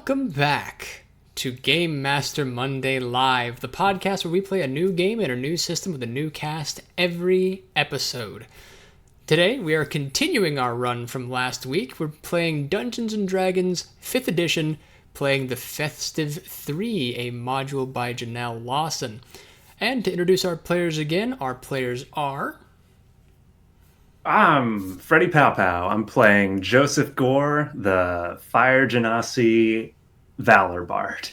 Welcome back to Game Master Monday Live, the podcast where we play a new game in a new system with a new cast every episode. Today, we are continuing our run from last week. We're playing Dungeons & Dragons 5th edition, playing the Festive 3, a module by Janelle Lawson. And to introduce our players again, our players are... I'm Freddie Pow Pow. I'm playing Joseph Gore, the Fire Genasi Valor Bard.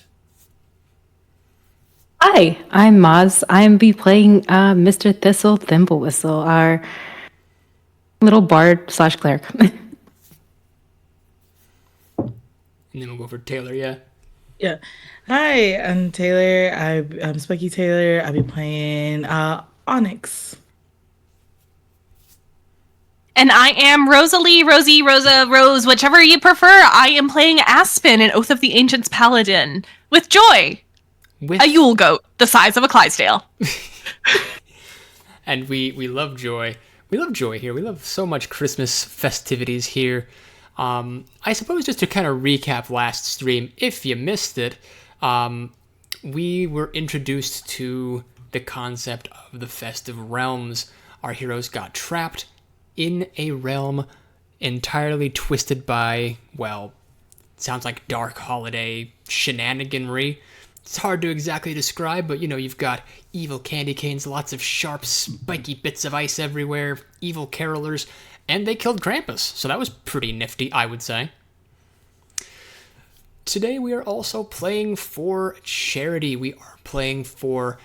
Hi, I'm Maz. I'm be playing Mr. Thistle Thimblewhistle, our little bard / cleric. And then we'll go for Taylor, yeah? Yeah. Hi, I'm Taylor. I'm Spiky Taylor. I'll be playing Onyx. And I am Rosalie, Rosie, Rosa, Rose, whichever you prefer. I am playing Aspen in Oath of the Ancients Paladin with Joy, a Yule goat the size of a Clydesdale. And we love Joy. We love Joy here. We love so much Christmas festivities here. I suppose just to kind of recap last stream, if you missed it, we were introduced to the concept of the festive realms. Our heroes got trapped in a realm entirely twisted by, well, sounds like dark holiday shenaniganry. It's hard to exactly describe, but you've got evil candy canes, lots of sharp, spiky bits of ice everywhere, evil carolers, and they killed Krampus, so that was pretty nifty, I would say. Today we are also playing for charity. We are playing for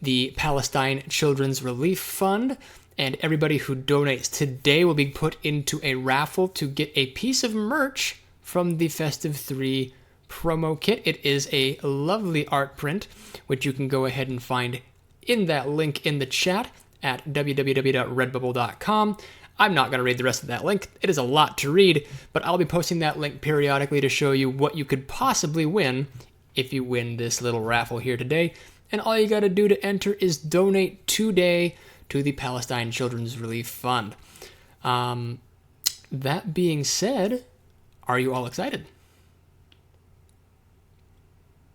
the Palestine Children's Relief Fund, and everybody who donates today will be put into a raffle to get a piece of merch from the Festive 3 promo kit. It is a lovely art print, which you can go ahead and find in that link in the chat at www.redbubble.com. I'm not going to read the rest of that link. It is a lot to read, but I'll be posting that link periodically to show you what you could possibly win if you win this little raffle here today. And all you got to do to enter is donate today to the Palestine Children's Relief Fund. That being said, are you all excited?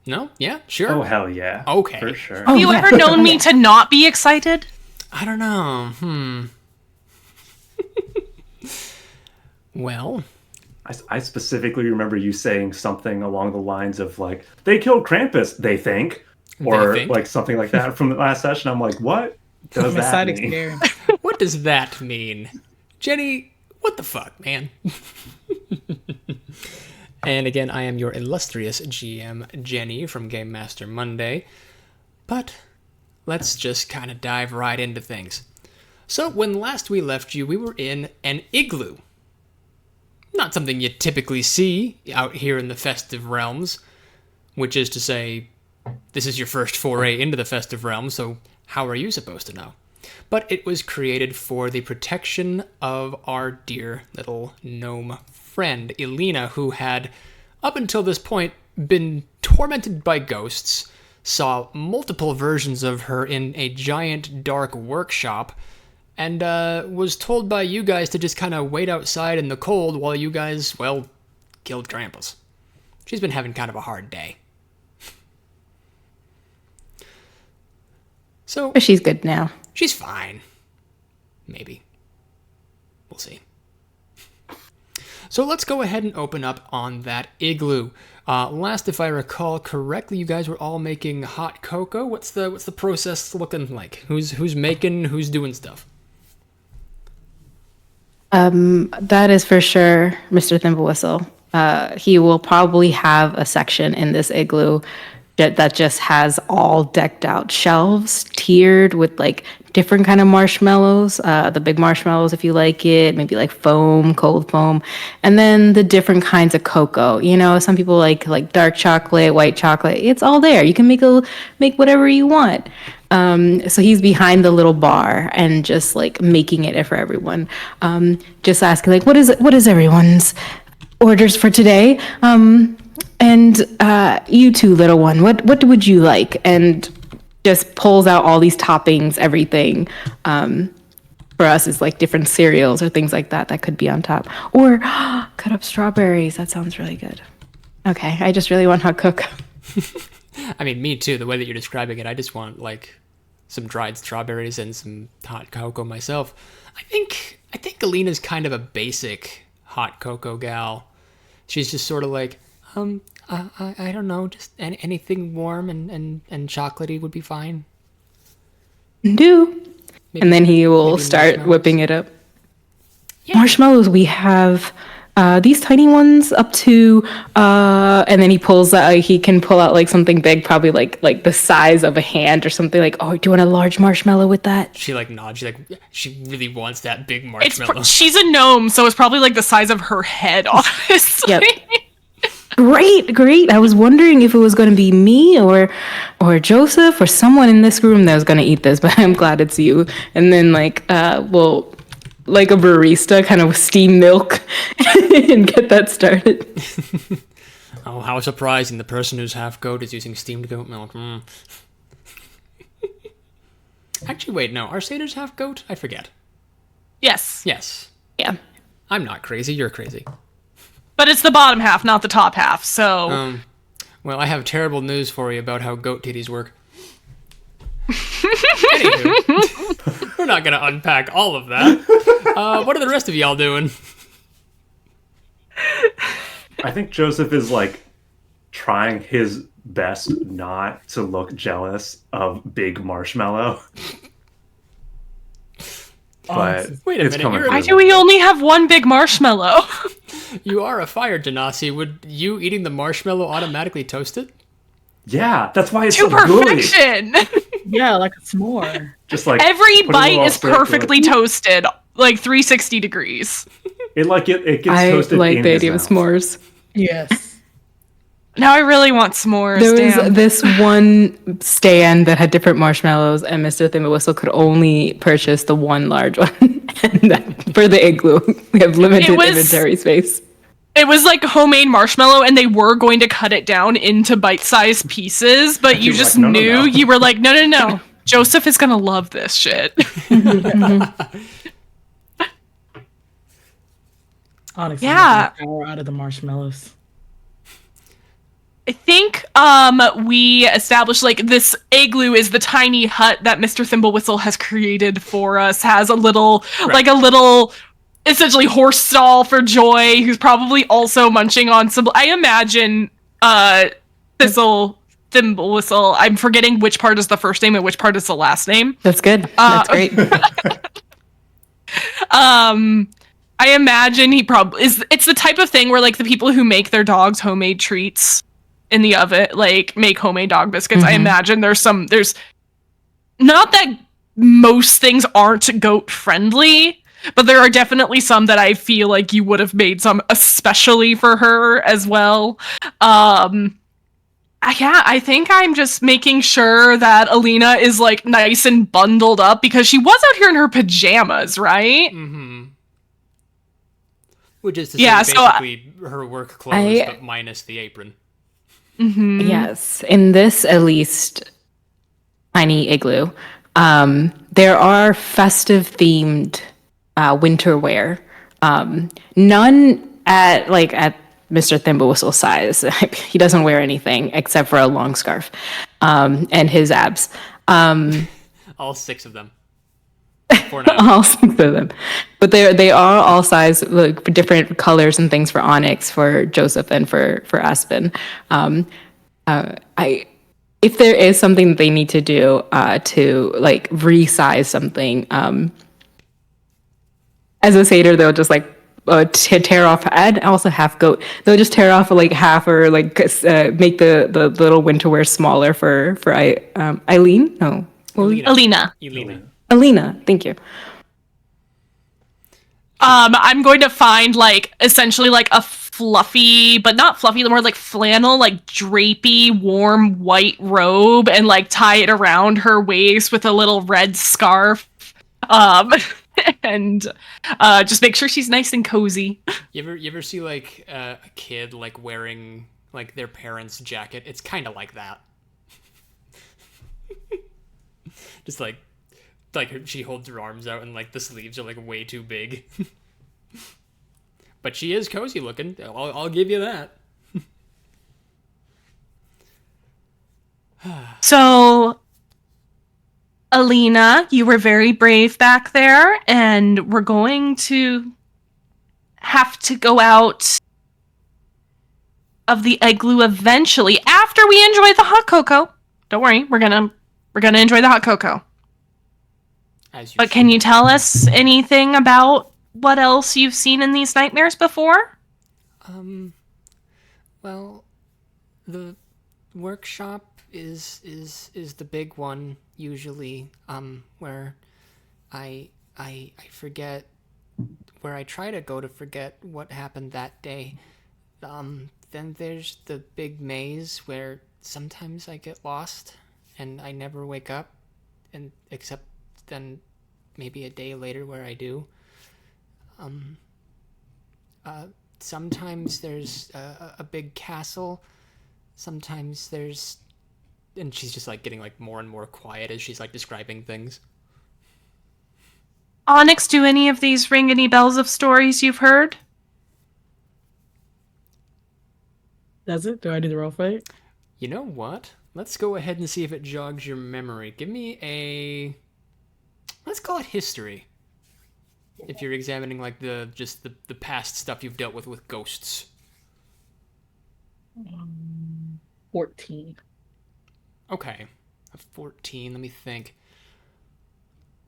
No? Yeah? Sure? Oh, hell yeah. Okay. For sure. Have you ever known me to not be excited? I don't know. Well, I specifically remember you saying something along the lines of, like, they killed Krampus, they think. Or, like, something like that from the last session. I'm like, what does that mean? What does that mean? Jenny, what the fuck, man? And again, I am your illustrious GM, Jenny, from Game Master Monday. But let's just kind of dive right into things. So, when last we left you, we were in an igloo. Not something you typically see out here in the festive realms, which is to say, this is your first foray into the festive realm, so how are you supposed to know? But it was created for the protection of our dear little gnome friend, Elena, who had, up until this point, been tormented by ghosts, saw multiple versions of her in a giant dark workshop, and was told by you guys to just kind of wait outside in the cold while you guys, well, killed Krampus. She's been having kind of a hard day. So, But she's good now. She's fine. Maybe. We'll see. So let's go ahead and open up on that igloo. Last, if I recall correctly, you guys were all making hot cocoa. What's the process looking like? Who's making? Who's doing stuff? That is for sure Mr. Thimblewhistle. He will probably have a section in this igloo that just has all decked out shelves, tiered with like different kind of marshmallows, the big marshmallows if you like it, maybe like foam, cold foam, and then the different kinds of cocoa. Some people like dark chocolate, white chocolate. It's all there. You can make whatever you want. So he's behind the little bar and just like making it for everyone. Just asking like, what is everyone's orders for today? And you two, little one, what would you like? And just pulls out all these toppings, everything. For us, it's like different cereals or things like that could be on top. Or cut up strawberries. That sounds really good. Okay, I just really want hot cocoa. I mean, me too. The way that you're describing it, I just want like some dried strawberries and some hot cocoa myself. I think Alina's kind of a basic hot cocoa gal. She's just sort of like, I don't know, just anything warm and chocolatey would be fine. Maybe, and then he will start whipping it up. Yeah. Marshmallows, we have these tiny ones up to, and then he pulls out, he can pull out like something big, probably like the size of a hand or something. Like, oh, do you want a large marshmallow with that? She like nods. She really wants that big marshmallow. She's a gnome, so it's probably like the size of her head, honestly. Yep. Great. I was wondering if it was going to be me or Joseph or someone in this room that was going to eat this, but I'm glad it's you. And then like like a barista, kind of steam milk and get that started. Oh, how surprising! The person who's half goat is using steamed goat milk. Actually, wait, no. Are satyrs half goat? I forget. Yes. Yeah. I'm not crazy. You're crazy. But it's the bottom half, not the top half, so... well, I have terrible news for you about how goat titties work. Anywho, we're not going to unpack all of that. What are the rest of y'all doing? I think Joseph is, like, trying his best not to look jealous of Big Marshmallow. But wait a minute. Why do we only have one big marshmallow? You are a fire genasi. Would you eating the marshmallow automatically toast it? Yeah, that's why it's to so perfection. Yeah, like a s'more. Just like every bite is perfectly toasted, like 360 degrees. It gets toasted. I like the idea of s'mores. Yes. Now I really want s'mores. There was this one stand that had different marshmallows, and Mr. Thimblewhistle could only purchase the one large one. And for the igloo, we have limited inventory space. It was like homemade marshmallow, and they were going to cut it down into bite-sized pieces, but you just knew. You were like, no. Joseph is going to love this shit. Honestly, yeah. Power out of the marshmallows. I think we established like this igloo is the tiny hut that Mr. Thimblewhistle has created for us. Has a little essentially horse stall for Joy, who's probably also munching on some. I imagine Thimblewhistle. I'm forgetting which part is the first name and which part is the last name. That's good. That's great. I imagine he probably is. It's the type of thing where like the people who make their dogs homemade treats in the oven, like make homemade dog biscuits. I imagine there's not that most things aren't goat friendly, but there are definitely some that I feel like you would have made some especially for her as well. I think I'm just making sure that Alina is like nice and bundled up because she was out here in her pajamas, right? Mm-hmm. Which is to say basically her work clothes, but minus the apron. Mm-hmm. Yes, in this at least tiny igloo, there are festive themed winter wear. None at Mr. Thimblewhistle's size. He doesn't wear anything except for a long scarf and his abs. All 6 of them. All 6 of them, but they are all size, like different colors and things for Onyx, for Joseph, and for Aspen. If there is something that they need to do to like resize something, as a satyr, they'll just like tear off. And also half goat, they'll just tear off like half or like make the little winter wear smaller for Eileen. No, Alina. Alina, thank you. I'm going to find like essentially like a fluffy, but not fluffy, the more like flannel, like drapey, warm white robe and like tie it around her waist with a little red scarf. And just make sure she's nice and cozy. You ever see like a kid like wearing like their parents' jacket? It's kind of like that. Just like she holds her arms out and like the sleeves are like way too big. But she is cozy looking. I'll give you that. So, Alina, you were very brave back there, and we're going to have to go out of the igloo eventually after we enjoy the hot cocoa. Don't worry, we're gonna enjoy the hot cocoa. But can you tell us anything about what else you've seen in these nightmares before? Well, the workshop is the big one usually, where I forget, where I try to go to forget what happened that day. Then there's the big maze where sometimes I get lost and I never wake up, and except then maybe a day later where I do. Sometimes there's a big castle. Sometimes there's, and she's just like getting like more and more quiet as she's like describing things. Onyx, do any of these ring any bells of stories you've heard? Does it? Do I do the roll for it? You know what? Let's go ahead and see if it jogs your memory. Give me a, let's call it history. If you're examining like the past stuff you've dealt with ghosts. 14. Okay, a 14. Let me think.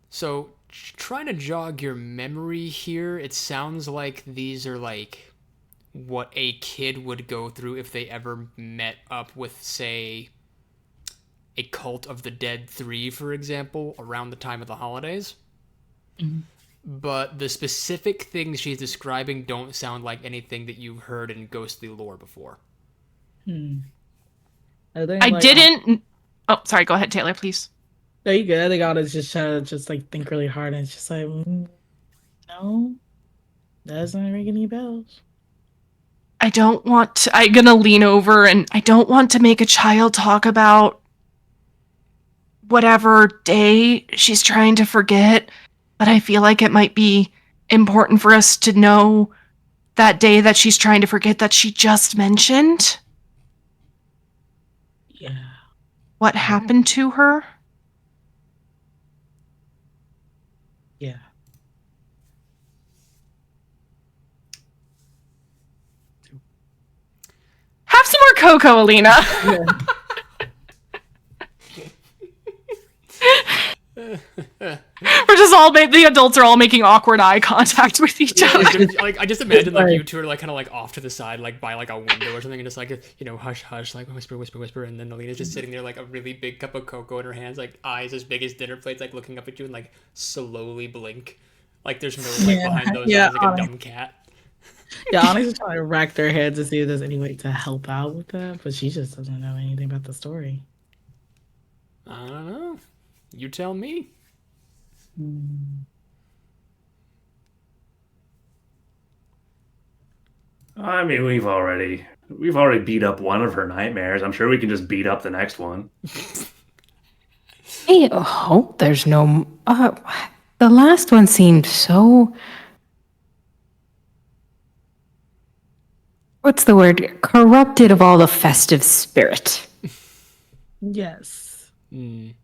So, trying to jog your memory here, it sounds like these are like what a kid would go through if they ever met up with, say, a Cult of the Dead 3, for example, around the time of the holidays. Mm-hmm. But the specific things she's describing don't sound like anything that you've heard in ghostly lore before. I didn't... Oh, sorry, go ahead, Taylor, please. No, you good. I think I'll just try to like think really hard, and it's just like, no, that doesn't ring any bells. I'm gonna lean over, and I don't want to make a child talk about whatever day she's trying to forget, but I feel like it might be important for us to know that day that she's trying to forget that she just mentioned. Yeah. What happened to her? Yeah. Have some more cocoa, Alina. Yeah. We're just all the adults are all making awkward eye contact with each other. Like, I just imagine like you two are like kind of like off to the side, like by like a window or something, and just like, you know, hush hush, like whisper whisper whisper, and then Alina's just sitting there like a really big cup of cocoa in her hands, like eyes as big as dinner plates, like looking up at you and like slowly blink, like there's no light behind those eyes, like a dumb cat. Yeah, Onyx is trying to rack their heads to see if there's any way to help out with that, but she just doesn't know anything about the story. I don't know. You tell me. I mean, we've already beat up one of her nightmares. I'm sure we can just beat up the next one. I hope there's no. The last one seemed so. What's the word? Corrupted of all the festive spirit. Yes. Mm.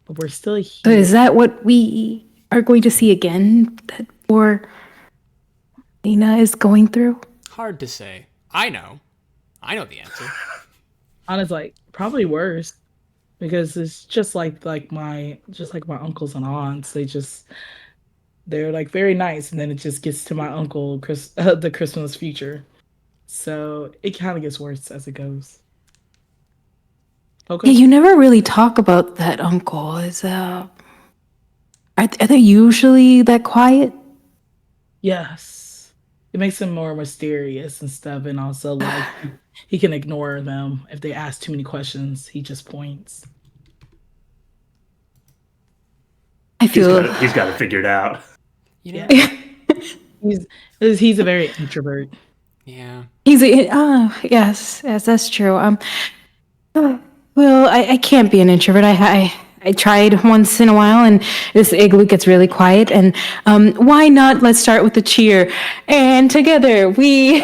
But we're still here. So is that what we are going to see again? That poor Lena is going through? Hard to say. I know the answer. Honestly, like, probably worse. Because it's just like my uncles and aunts. They're like very nice, and then it just gets to my uncle the Christmas future. So it kind of gets worse as it goes. Okay. Yeah, you never really talk about that uncle. Are they usually that quiet? Yes. It makes him more mysterious and stuff, and also like he can ignore them if they ask too many questions. He just points. I feel He's got it figured out. You know? Yeah. He's a very introvert. Yeah. Yes, that's true. Well, I can't be an introvert. I tried once in a while, and this igloo gets really quiet. And why not? Let's start with the cheer, and together we.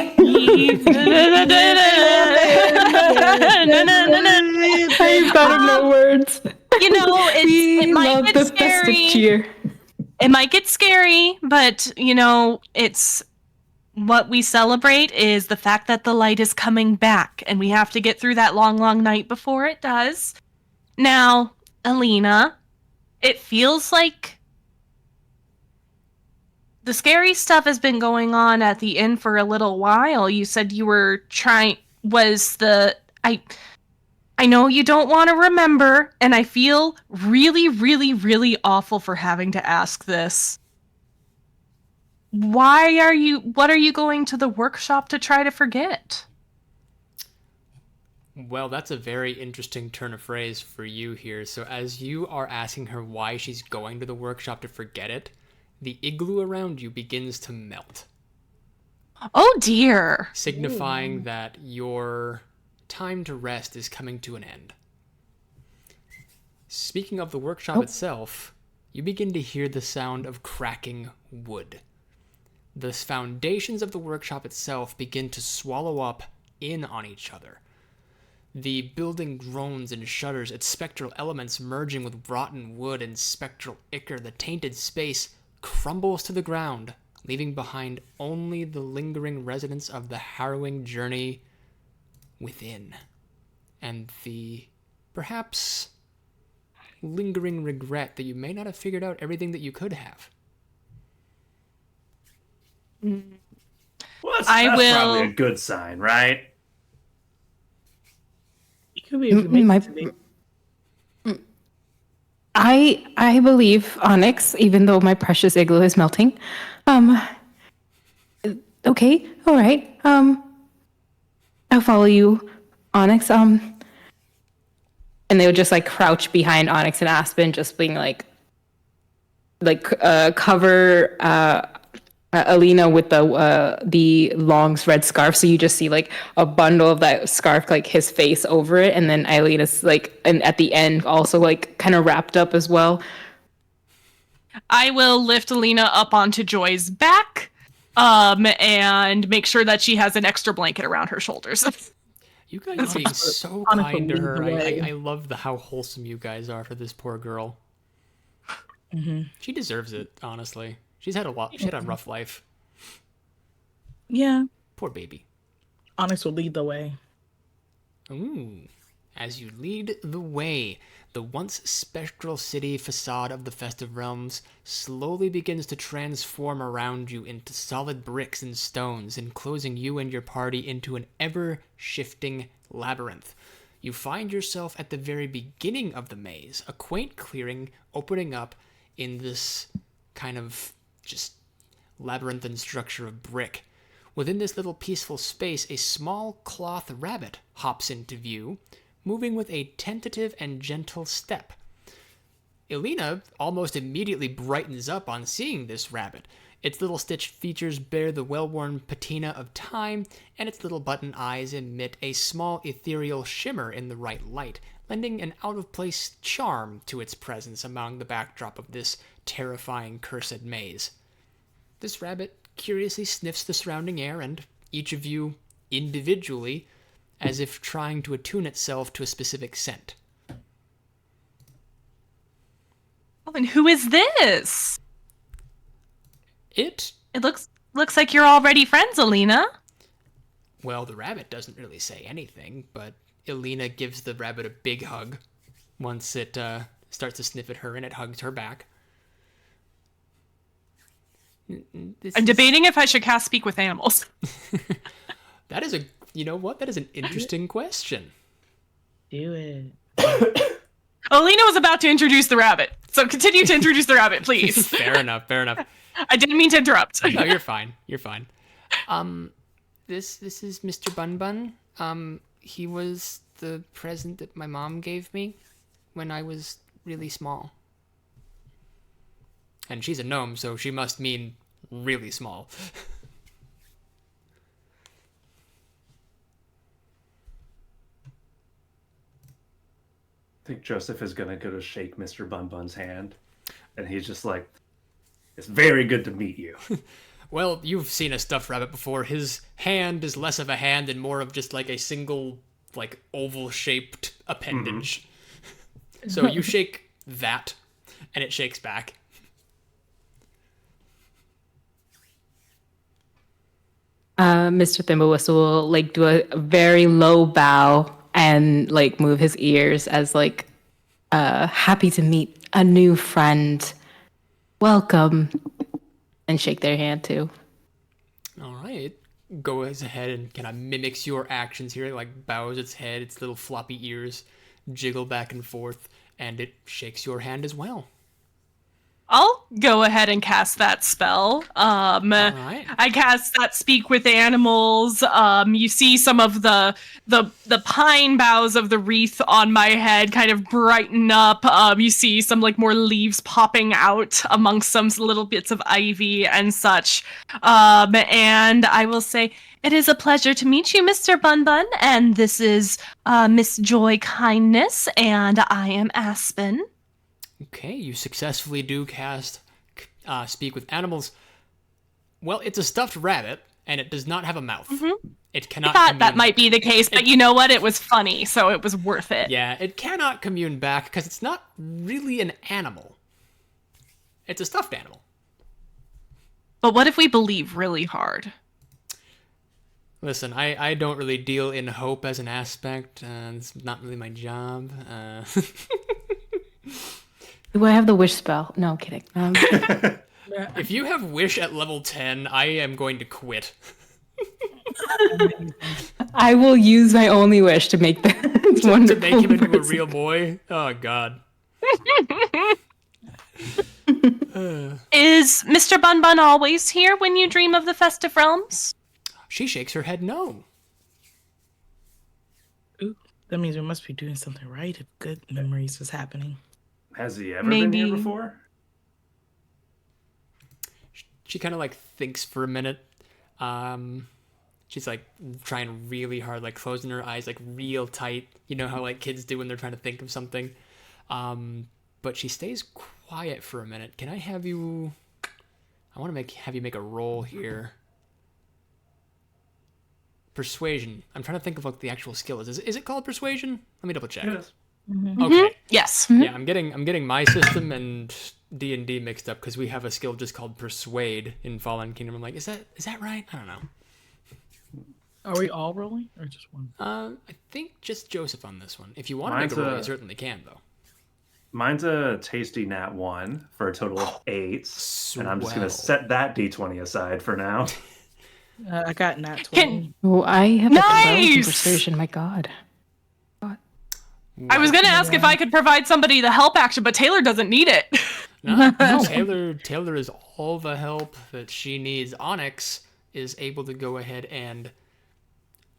no words. You know, it might love get the scary. festive cheer. It might get scary, but you know, it's what we celebrate is the fact that the light is coming back, and we have to get through that long, long night before it does. Now, Alina, it feels like the scary stuff has been going on at the inn for a little while. You said you were I know you don't want to remember, and I feel really, really, really awful for having to ask this. What are you going to the workshop to try to forget? Well, that's a very interesting turn of phrase for you here. So as you are asking her why she's going to the workshop to forget it, the igloo around you begins to melt. Oh dear. Signifying that your time to rest is coming to an end. Speaking of the workshop itself, you begin to hear the sound of cracking wood. The foundations of the workshop itself begin to swallow up in on each other. The building groans and shudders, its spectral elements merging with rotten wood and spectral ichor. The tainted space crumbles to the ground, leaving behind only the lingering resonance of the harrowing journey within, and the perhaps lingering regret that you may not have figured out everything that you could have. Well, that's probably a good sign, right? It could be if you make it to me. I believe Onyx, even though my precious igloo is melting. Okay, all right. I'll follow you, Onyx. And they would just like crouch behind Onyx and Aspen, just being cover Alina with the long red scarf, so you just see like a bundle of that scarf, like his face over it, and then Alina's like, and at the end also like kind of wrapped up as well. I will lift Alina up onto Joy's back, and make sure that she has an extra blanket around her shoulders. You guys are being so kind to her. I love how wholesome you guys are for this poor girl. Mm-hmm. She deserves it, honestly. She's had a rough life. Yeah. Poor baby. Onyx will lead the way. Ooh. As you lead the way, the once spectral city facade of the Festive Realms slowly begins to transform around you into solid bricks and stones, enclosing you and your party into an ever-shifting labyrinth. You find yourself at the very beginning of the maze, a quaint clearing opening up in this kind of just labyrinthine structure of brick. Within this little peaceful space, a small cloth rabbit hops into view, moving with a tentative and gentle step. Alina almost immediately brightens up on seeing this rabbit. Its little stitched features bear the well-worn patina of time, and its little button eyes emit a small ethereal shimmer in the right light, lending an out-of-place charm to its presence among the backdrop of this terrifying cursed maze. This rabbit curiously sniffs the surrounding air, and each of you individually, as if trying to attune itself to a specific scent. Oh, and who is this? It looks like you're already friends, Alina. Well, the rabbit doesn't really say anything, but Alina gives the rabbit a big hug once it starts to sniff at her, and it hugs her back. I'm debating if I should cast Speak with Animals. That is that is an interesting question. Do it. Alina was about to introduce the rabbit, so continue to introduce the rabbit, please. Fair enough. I didn't mean to interrupt. No, you're fine. This is Mr. Bun Bun. He was the present that my mom gave me when I was really small. And she's a gnome, so she must mean really small. I think Joseph is gonna go to shake Mr. Bun Bun's hand, and he's just like, "It's very good to meet you." Well, you've seen a stuffed rabbit before. His hand is less of a hand and more of just like a single, like, oval-shaped appendage. So you shake that, and it shakes back. Mr. Thimblewhistle will like do a very low bow and like move his ears as like happy to meet a new friend. Welcome. And shake their hand too. All right. Goes ahead and kind of mimics your actions here. It, like bows its head, its little floppy ears jiggle back and forth, and it shakes your hand as well. I'll go ahead and cast that spell. Right. I cast that speak with animals. You see some of the pine boughs of the wreath on my head kind of brighten up. You see some like more leaves popping out amongst some little bits of ivy and such. And I will say, it is a pleasure to meet you, Mr. Bun Bun. And this is Miss Joy Kindness, and I am Aspen. Okay, you successfully do cast Speak with Animals. Well, it's a stuffed rabbit, and it does not have a mouth. Mm-hmm. It cannot. I thought that might be the case, but you know what? It was funny, so it was worth it. Yeah, it cannot commune back because it's not really an animal. It's a stuffed animal. But what if we believe really hard? Listen, I don't really deal in hope as an aspect. It's not really my job. Do I have the wish spell? No, kidding. If you have wish at level 10, I am going to quit. I will use my only wish to make that to make him into a real boy? Oh, God. Is Mr. Bun Bun always here when you dream of the Festive Realms? She shakes her head no. Ooh, that means we must be doing something right if good memories was happening. Has he ever been here before? She kind of like thinks for a minute. She's like trying really hard, like closing her eyes like real tight. You know how like kids do when they're trying to think of something. But she stays quiet for a minute. Can I have you? I want to have you make a roll here. Persuasion. I'm trying to think of what the actual skill is. Is it called persuasion? Let me double check. Yes. Mm-hmm. Okay. Yes. Yeah, I'm getting my system and D&D mixed up because we have a skill just called Persuade in Fallen Kingdom. I'm like, is that right? I don't know. Are we all rolling or just one? I think just Joseph on this one. If you want to make a roll, you certainly can, though. Mine's a tasty nat 1 for a total of 8. And I'm just going to set that D20 aside for now. I got nat 20. Oh, I have Nice! a persuasion. My God. I was going to ask if I could provide somebody the help action, but Taylor doesn't need it. No, Taylor is all the help that she needs. Onyx is able to go ahead and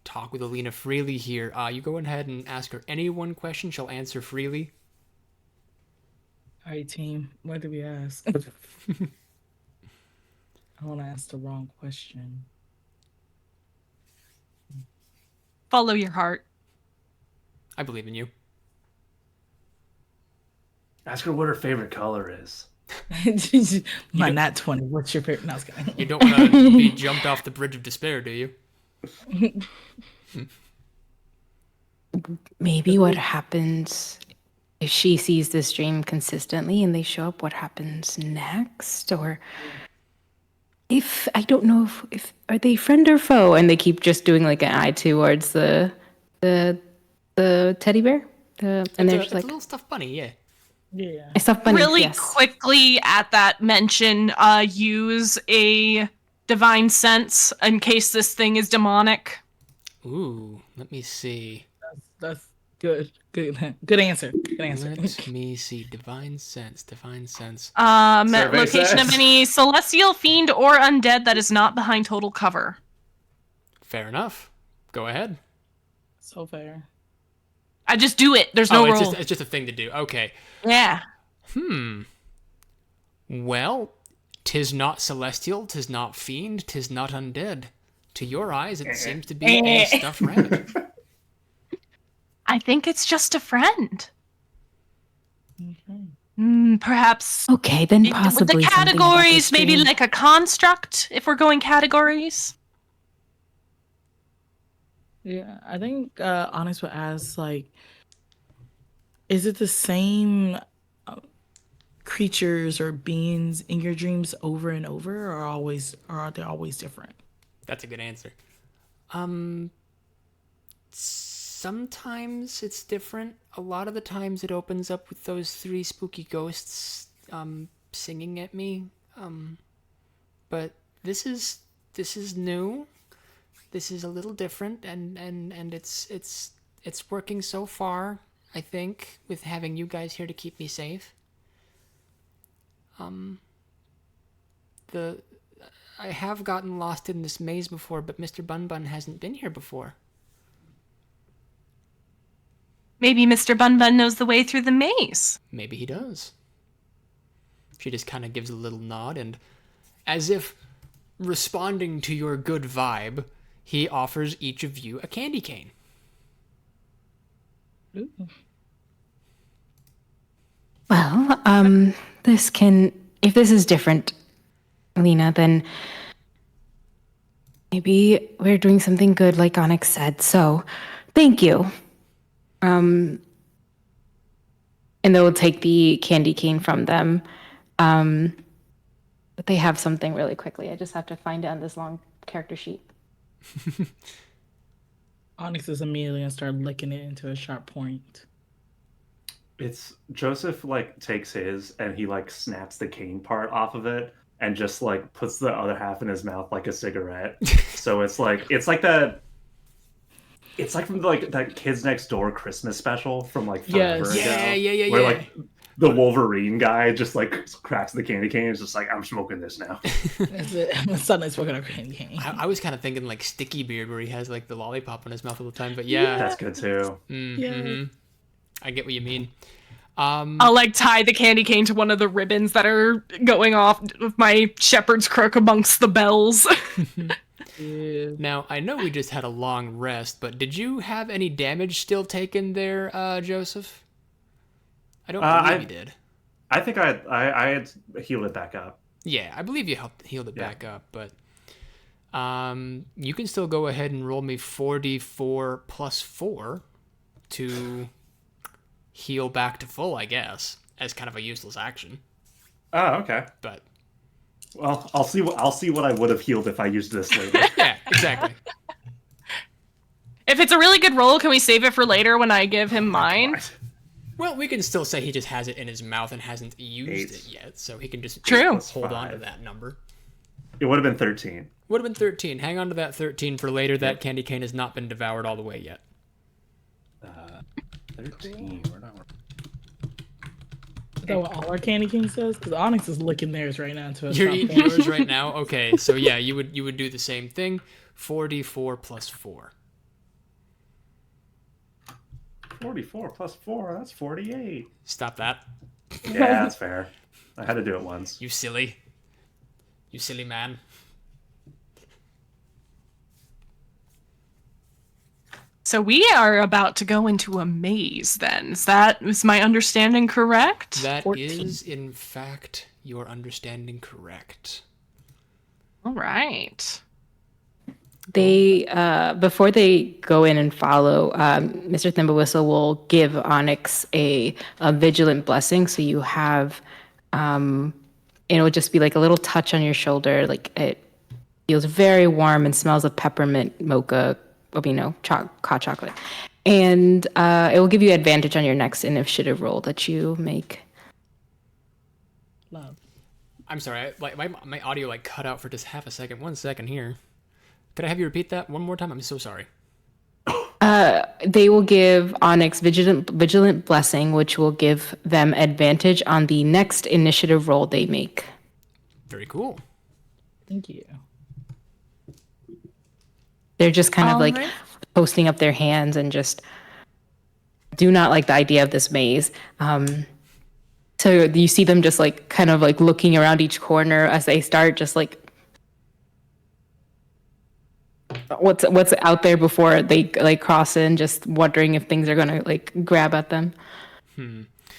talk with Alina freely here. You go ahead and ask her any one question. She'll answer freely. All right, team. What did we ask? I want to ask the wrong question. Follow your heart. I believe in you. Ask her what her favorite color is. My nat 20. What's your favorite? No, I was kidding. You don't want to be jumped off the bridge of despair, do you? Maybe what happens if she sees this dream consistently and they show up, what happens next? Or if, I don't know if are they friend or foe and they keep just doing like an eye towards the teddy bear? And they're just like, a little stuffed bunny, yeah. Yeah. a stuffed bunny, Really yes. quickly at that mention, use a divine sense in case this thing is demonic. Ooh, let me see. That's good. Good answer. Good answer. Let me see. Divine sense. Survey Location says. of any celestial, fiend, or undead that is not behind total cover. Fair enough. Go ahead. So fair. I just do it. There's no rule. It's just a thing to do. Okay. Yeah. Well, 'tis not celestial, 'tis not fiend, 'tis not undead. To your eyes, it seems to be a stuffed rabbit. I think it's just a friend. Perhaps. Okay, then With possibly the something about categories, this maybe dream. like a construct, if we're going categories. Yeah, I think Onyx would ask, like, Is it the same creatures or beings in your dreams over and over, or are they always different? That's a good answer. Sometimes it's different. A lot of the times it opens up with those 3 spooky ghosts singing at me. But this is new. This is a little different, and it's working so far, I think, with having you guys here to keep me safe. I have gotten lost in this maze before, but Mr. Bun Bun hasn't been here before. Maybe Mr. Bun Bun knows the way through the maze. Maybe he does. She just kind of gives a little nod, and as if responding to your good vibe, he offers each of you a candy cane. Ooh. Well, if this is different, Alina, then maybe we're doing something good, like Onyx said. So, thank you. And they'll take the candy cane from them. But they have something really quickly. I just have to find it on this long character sheet. Onyx is immediately gonna start licking it into a sharp point. It's Joseph takes his and he snaps the cane part off of it and just puts the other half in his mouth like a cigarette. So it's like that. It's like from that Kids Next Door Christmas special from forever ago. Yeah. Where the Wolverine guy just cracks the candy cane and is just like, I'm smoking this now. That's it. Suddenly smoking a candy cane. I was kind of thinking Sticky Beard, where he has the lollipop in his mouth all the time. But yeah, that's good too. Yeah. I get what you mean. I'll tie the candy cane to one of the ribbons that are going off with my shepherd's crook amongst the bells. Now, I know we just had a long rest, but did you have any damage still taken there, Joseph? I don't believe you did. I think I had healed it back up. Yeah, I believe you healed it back up, but you can still go ahead and roll me 4d4 plus 4 to heal back to full, I guess, as kind of a useless action. Oh, okay. But well, I'll see what I would have healed if I used this later. Yeah, exactly. If it's a really good roll, can we save it for later when I give him mine? Well, we can still say he just has it in his mouth and hasn't used it yet, so he can just hold on to that number. It would have been 13. Would have been 13. Hang on to that 13 for later. That candy cane has not been devoured all the way yet. 13. We're not. Is that what all our candy cane says? Because Onyx is licking theirs right now. You're eating yours right now? Okay, so yeah, you would do the same thing. 4d4 plus 4. 44 plus 4, that's 48. Stop that. Yeah, that's fair. I had to do it once. You silly man. So we are about to go into a maze then. Is my understanding correct? That 14. is, in fact, your understanding correct. All right. They before they go in and follow, Mr. Thimblewhistle will give Onyx a vigilant blessing. So you have, it'll just be a little touch on your shoulder. It feels very warm and smells of peppermint mocha, hot chocolate. And it will give you advantage on your next initiative roll that you make. Love. I'm sorry, my audio cut out for just half a second. 1 second here. Could I have you repeat that one more time? I'm so sorry. They will give Onyx vigilant blessing, which will give them advantage on the next initiative roll they make. Very cool. Thank you. They're just kind of posting up their hands and just do not like the idea of this maze. So you see them just kind of looking around each corner as they start just what's out there before they cross in, just wondering if things are gonna grab at them.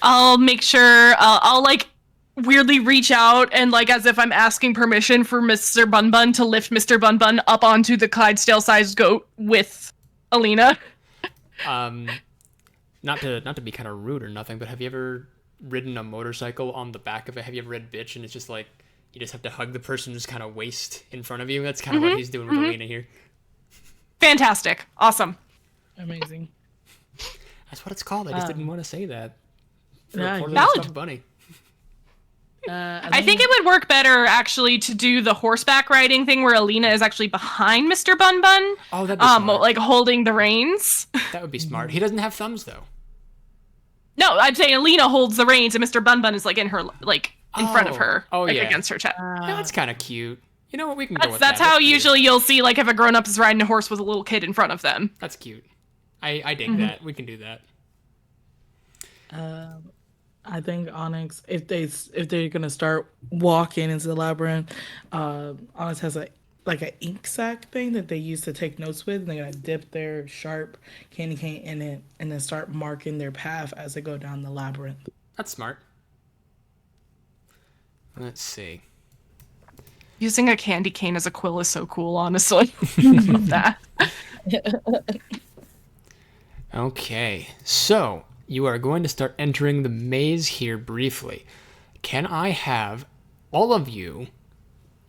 I'll make sure I'll weirdly reach out and as if I'm asking permission for Mr. Bun Bun to lift Mr. Bun Bun up onto the Clydesdale-sized goat with Alina. not to be kind of rude or nothing, but have you ever ridden a motorcycle on the back of it? Have you ever read Bitch and it's just like you just have to hug the person's kind of waist in front of you? That's kind of what he's doing with Alina here. Fantastic. Awesome. Amazing. That's what it's called. I just didn't want to say that. Yeah, For the valid. stuffed bunny. I think it would work better actually to do the horseback riding thing where Alina is actually behind Mr. Bun Bun. Oh, that'd be smart. Like holding the reins. That would be smart. He doesn't have thumbs though. No, I'd say Alina holds the reins and Mr. Bun Bun is like in her in front of her. Oh, like yeah. against her chest. Yeah, that's kind of cute. You know what? We can go with That's that. how cute. usually you'll see like if a grown up is riding a horse with a little kid in front of them. That's cute. I dig that. We can do that. I think Onyx, if they're gonna start walking into the labyrinth, Onyx has an ink sac thing that they use to take notes with, and they're gonna dip their sharp candy cane in it, and then start marking their path as they go down the labyrinth. That's smart. Let's see. Using a candy cane as a quill is so cool, honestly. Love that. Okay, so you are going to start entering the maze here briefly. Can I have all of you,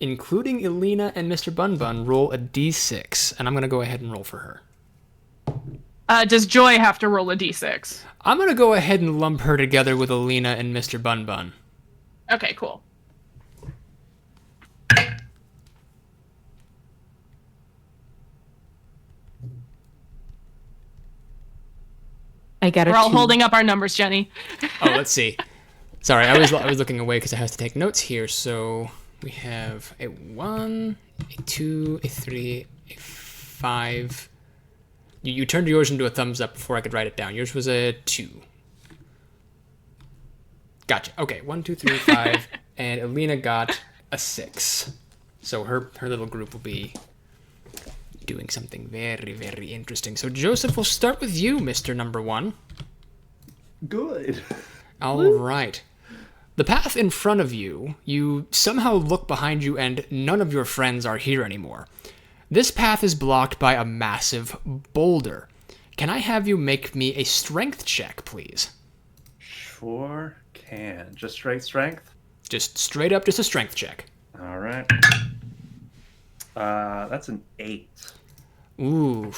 including Alina and Mr. Bun Bun, roll a d6? And I'm going to go ahead and roll for her. Does Joy have to roll a d6? I'm going to go ahead and lump her together with Alina and Mr. Bun Bun. Okay, cool. I got a We're all 2. holding up our numbers, Jenny. Oh, let's see. Sorry, I was looking away because I have to take notes here. So we have a 1, a 2, a 3, a 5. You turned yours into a thumbs up before I could write it down. Yours was a 2. Gotcha. Okay, 1, 2, 3, 5, and Alina got a 6. So her little group will be doing something very, very interesting. So Joseph, we'll start with you, Mr. Number 1. Good. All right. The path in front of you, you somehow look behind you and none of your friends are here anymore. This path is blocked by a massive boulder. Can I have you make me a strength check, please? Sure can. Just straight strength? Just straight up, just a strength check. All right. That's an 8. Ooh,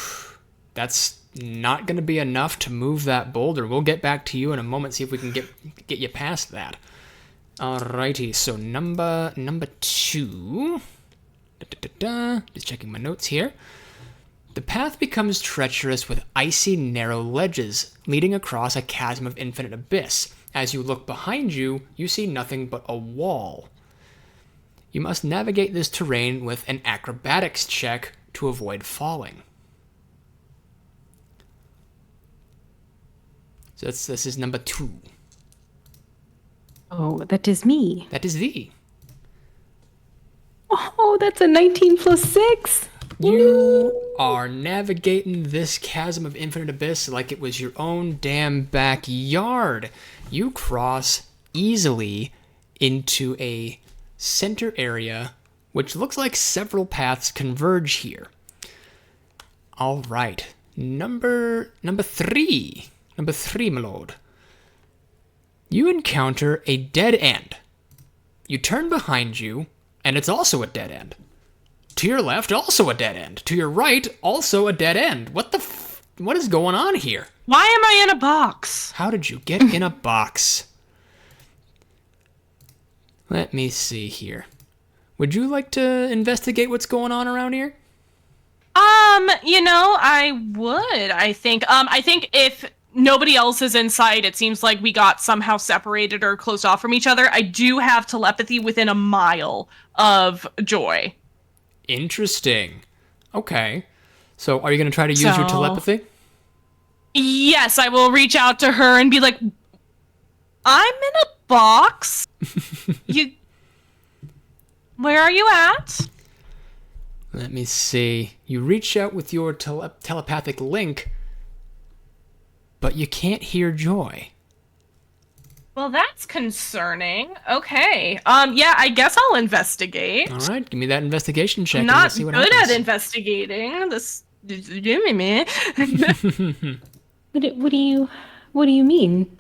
that's not going to be enough to move that boulder. We'll get back to you in a moment, see if we can get you past that. Alrighty, so number 2. Just checking my notes here. The path becomes treacherous with icy, narrow ledges leading across a chasm of infinite abyss. As you look behind you, you see nothing but a wall. You must navigate this terrain with an acrobatics check to avoid falling. So this is number 2. Oh, that is me. That is thee. Oh, that's a 19 plus 6. You are navigating this chasm of infinite abyss like it was your own damn backyard. You cross easily into a center area, which looks like several paths converge here. All right, number 3. Number 3, my lord. You encounter a dead end. You turn behind you, and it's also a dead end. To your left, also a dead end. To your right, also a dead end. What is going on here? Why am I in a box? How did you get in a box? Let me see here. Would you like to investigate what's going on around here? I would, I think. I think if nobody else is in sight, it seems like we got somehow separated or closed off from each other. I do have telepathy within a mile of Joy. Interesting. Okay. So are you going to try to use your telepathy? Yes, I will reach out to her and be like, I'm in a box. Where are you at? Let me see. You reach out with your telepathic link, but you can't hear Joy. Well, that's concerning. Okay. Yeah, I guess I'll investigate. All right, give me that investigation check. I'm and not let's see what good happens. at investigating. This. What What do you mean?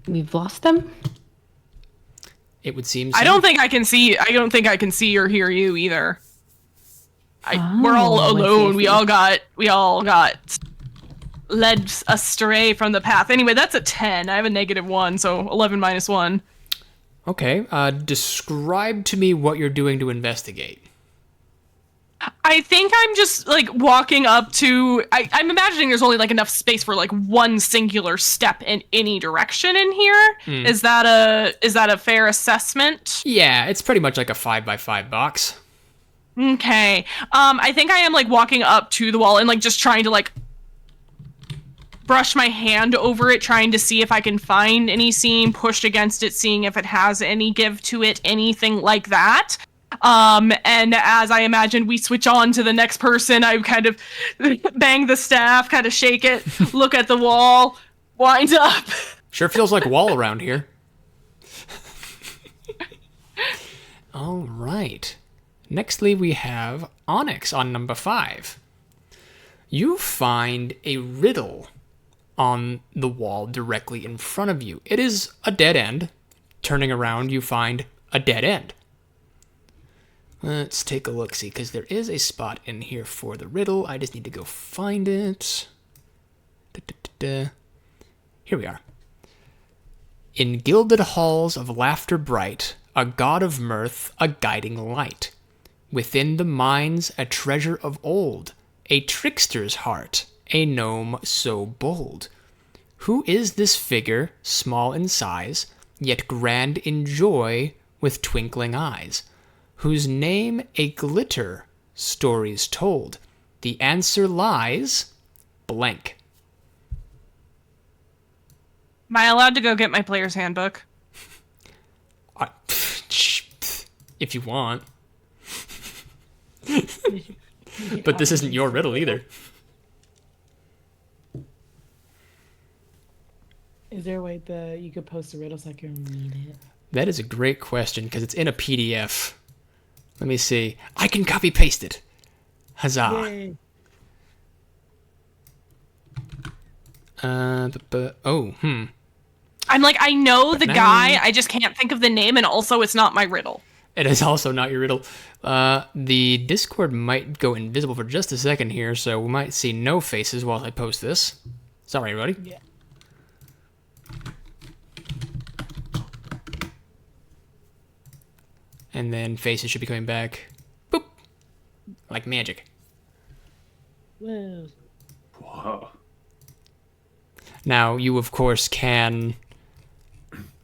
We've lost them? It would seem I don't think I can see or hear you either. We're all Oh, I see, I alone. We see. all got led astray from the path. Anyway, that's a 10. I have a -1, so 11 minus 1. Okay, describe to me what you're doing to investigate. I think I'm just like walking up to. I'm imagining there's only like enough space for like one singular step in any direction in here. Is that a fair assessment? Yeah, it's pretty much like a 5x5 box. Okay. I think I am like walking up to the wall and like just trying to like brush my hand over it, trying to see if I can find any seam, pushed against it, seeing if it has any give to it, anything like that. And as I imagine we switch on to the next person, I kind of bang the staff, kind of shake it, look at the wall, wind up. Sure feels like wall around here. All right. Nextly, we have Onyx on number 5. You find a riddle on the wall directly in front of you. It is a dead end. Turning around, you find a dead end. Let's take a look-see, because there is a spot in here for the riddle. I just need to go find it. Here we are. In gilded halls of laughter bright, a god of mirth, a guiding light. Within the mines a treasure of old, a trickster's heart, a gnome so bold. Who is this figure, small in size, yet grand in joy, with twinkling eyes? Whose name a glitter, stories told. The answer lies blank. Am I allowed to go get my player's handbook? If you want. But this isn't your riddle either. Is there a way that you could post a riddle so I can read it? That is a great question, because it's in a PDF. Let me see. I can copy paste it. Huzzah. Yay. I'm like, I know the now- guy, I just can't think of the name, and also it's not my riddle. It is also not your riddle. The Discord might go invisible for just a second here, so we might see no faces while I post this. Sorry, everybody. Yeah. And then faces should be coming back. Boop. Like magic. Whoa. Whoa. Now, you of course can...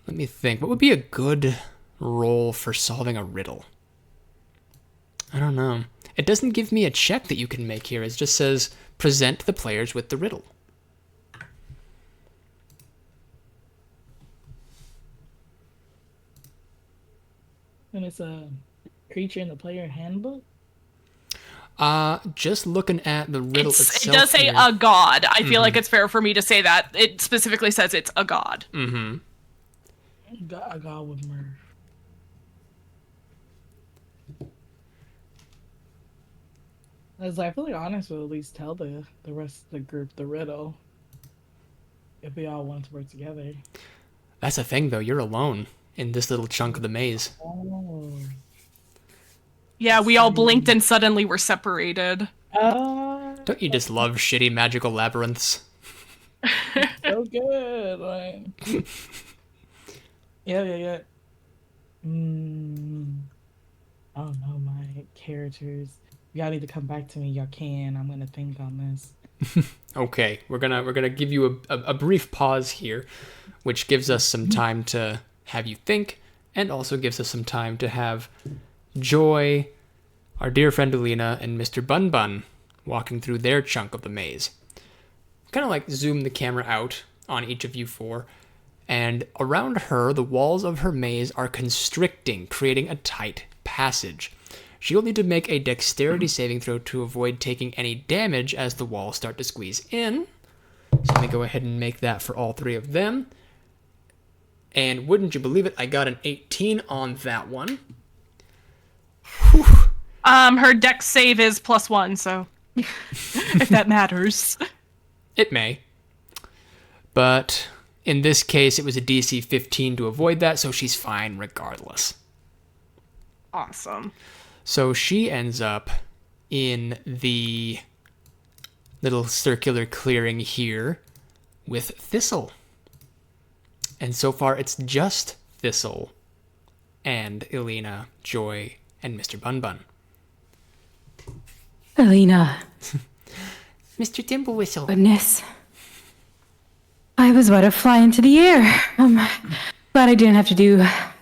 Let me think. What would be a good roll for solving a riddle? I don't know. It doesn't give me a check that you can make here. It just says, present the players with the riddle. And it's a creature in the player handbook? Just looking at the riddle itself. It does say here. a god. I feel like it's fair for me to say that. It specifically says it's a god. Mm-hmm. A god with mirth. As I feel like Honest will at least tell the rest of the group the riddle. If we all want to work together. That's the thing, though. You're alone in this little chunk of the maze. Oh. Yeah, we all blinked and suddenly were separated. Don't you just love shitty magical labyrinths? So good. Like, yeah. Oh no, my characters. Y'all need to come back to me. Y'all can. I'm gonna think on this. Okay, we're gonna give you a brief pause here, which gives us some time to have you think, and also gives us some time to have Joy, our dear friend Alina, and Mr. Bun Bun walking through their chunk of the maze. Kind of like zoom the camera out on each of you four, and around her, the walls of her maze are constricting, creating a tight passage. She'll need to make a dexterity saving throw to avoid taking any damage as the walls start to squeeze in. So let me go ahead and make that for all three of them. And wouldn't you believe it, I got an 18 on that one. Whew. Her dex save is +1, so if that matters. It may. But in this case, it was a DC 15 to avoid that, so she's fine regardless. Awesome. So she ends up in the little circular clearing here with Thistle. And so far, it's just Thistle and Elena, Joy, and Mr. Bun Bun. Elena, Mr. Timblewhistle. goodness. I was about to fly into the air. Glad I didn't have to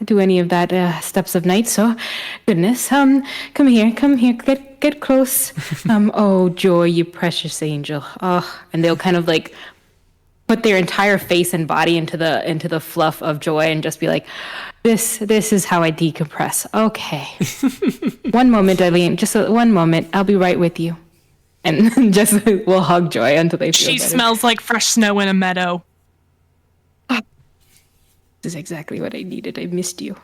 do any of that steps of night. So, goodness. Come here, get close. Oh, Joy, you precious angel. Oh, and they'll kind of like put their entire face and body into the fluff of Joy and just be like, this is how I decompress. Okay. One moment, Eileen. Just one moment. I'll be right with you. And just we'll hug Joy until they feel She better. smells like fresh snow in a meadow. This is exactly what I needed. I missed you.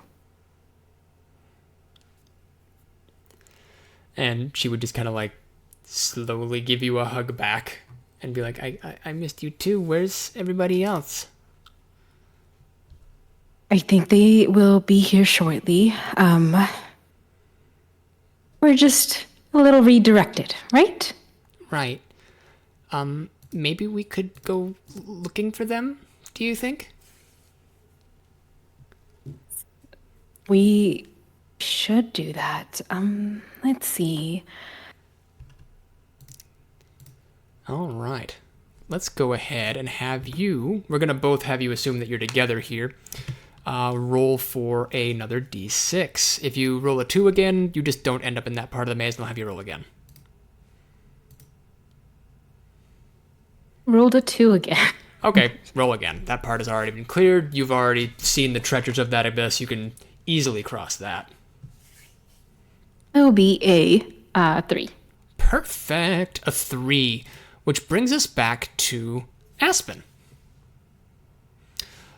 And she would just kind of like slowly give you a hug back and be like, I missed you too. Where's everybody else? I think they will be here shortly. We're just a little redirected, right? Right. Maybe we could go looking for them, do you think? We should do that. Let's see. All right. Let's go ahead and have you, we're going to both have you assume that you're together here, roll for another d6. If you roll a 2 again, you just don't end up in that part of the maze, and I'll have you roll again. Rolled a 2 again. Okay, roll again. That part has already been cleared. You've already seen the treasures of that abyss. You can easily cross that. That will be a 3. Perfect. A 3. Which brings us back to Aspen.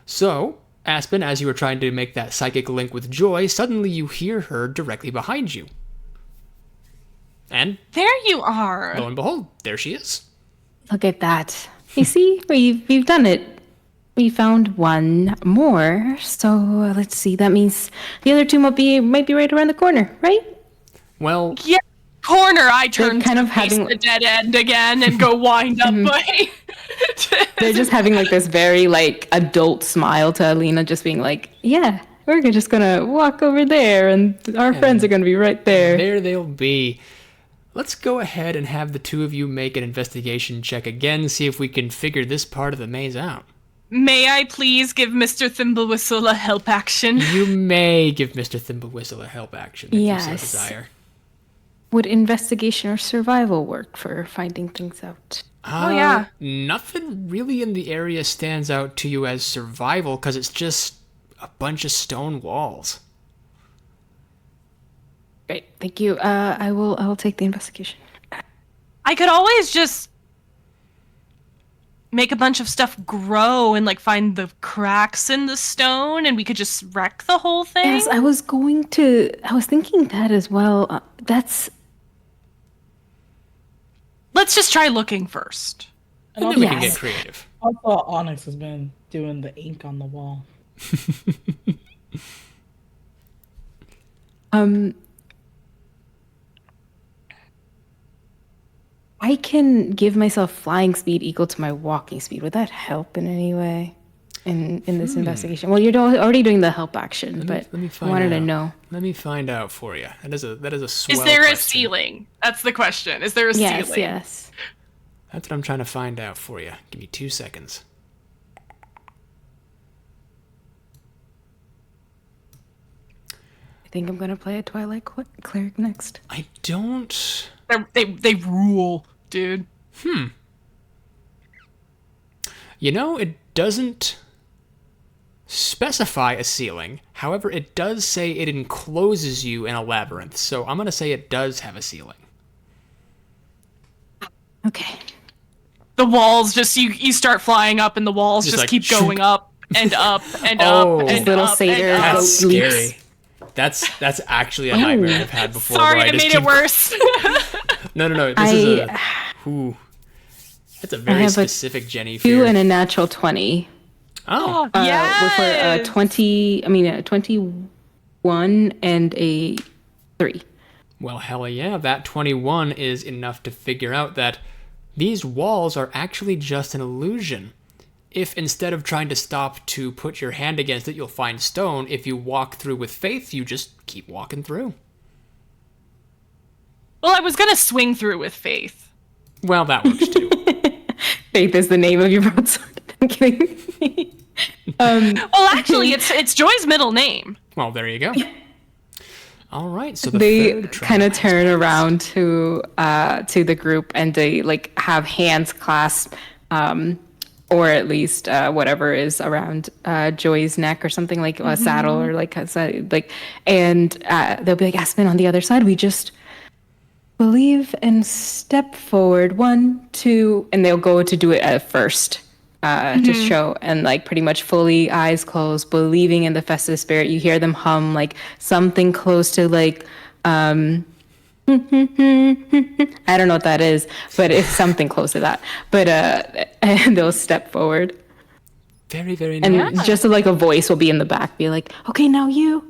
So, Aspen, as you were trying to make that psychic link with Joy, suddenly you hear her directly behind you. And There you are. lo and behold, there she is. Look at that. You see, we've done it. We found one more. So let's see. That means the other two might be right around the corner, right? Well, Yeah, corner. I turn kind to of face having- the dead end again and go wind up way. They're just having like this very like adult smile to Alina, just being like, "Yeah, we're just gonna walk over there, and our friends are gonna be right there." there they'll be. Let's go ahead and have the two of you make an investigation check again, see if we can figure this part of the maze out. May I please give Mr. Thimblewhistle a help action? You may give Mr. Thimblewhistle a help action if you so Yes. desire. Would investigation or survival work for finding things out? Oh, yeah. Nothing really in the area stands out to you as survival because it's just a bunch of stone walls. Great, thank you. I will take the investigation. I could always just make a bunch of stuff grow and like find the cracks in the stone and we could just wreck the whole thing. Yes, I was thinking that as well. Let's just try looking first. And then we can Yes. get creative. Also, Onyx has been doing the ink on the wall. I can give myself flying speed equal to my walking speed. Would that help in any way in this investigation? Well, you're already doing the help action, but Let me I find wanted to out. know. Let me find out for you. That is a swell Is there a question. ceiling? That's the question. Is there a Yes, ceiling? yes. That's what I'm trying to find out for you. Give me 2 seconds. I think I'm gonna play a Twilight Cleric next. I don't... They rule, dude. You know, it doesn't specify a ceiling. However, it does say it encloses you in a labyrinth. So I'm going to say it does have a ceiling. Okay. The walls just you start flying up and the walls Just just like, keep going up and up and Oh. up and Little up satyr and up. That's goat leaps. scary. That's actually a nightmare I've had before. Sorry, where I just made it keep- worse. No. This is a... Ooh. That's a I very have a specific Jenny 2 fear. and a natural 20. Oh, For Yes. 21 and a 3. well, hell yeah. That 21 is enough to figure out that these walls are actually just an illusion. If instead of trying to stop to put your hand against it, you'll find stone, if you walk through with faith, you just keep walking through. Well, I was gonna swing through with faith. Well, that works too. Faith is the name of your broadsword. I'm kidding. Well, actually, it's Joy's middle name. Well, there you go. All right, so the They third trial kind of has turn passed. around to the group, and they like have hands clasped, or at least whatever is around Joy's neck or something, like a saddle or like and they'll be like, Aspen, on the other side, we just believe and step forward, 1, 2, and they'll go to do it at first. To show, and like pretty much fully eyes closed, believing in the festive spirit. You hear them hum like something close to like I don't know what that is, but it's something close to that. But and they'll step forward, Very, very and nice. just like a voice will be in the back, be like, "Okay, now you."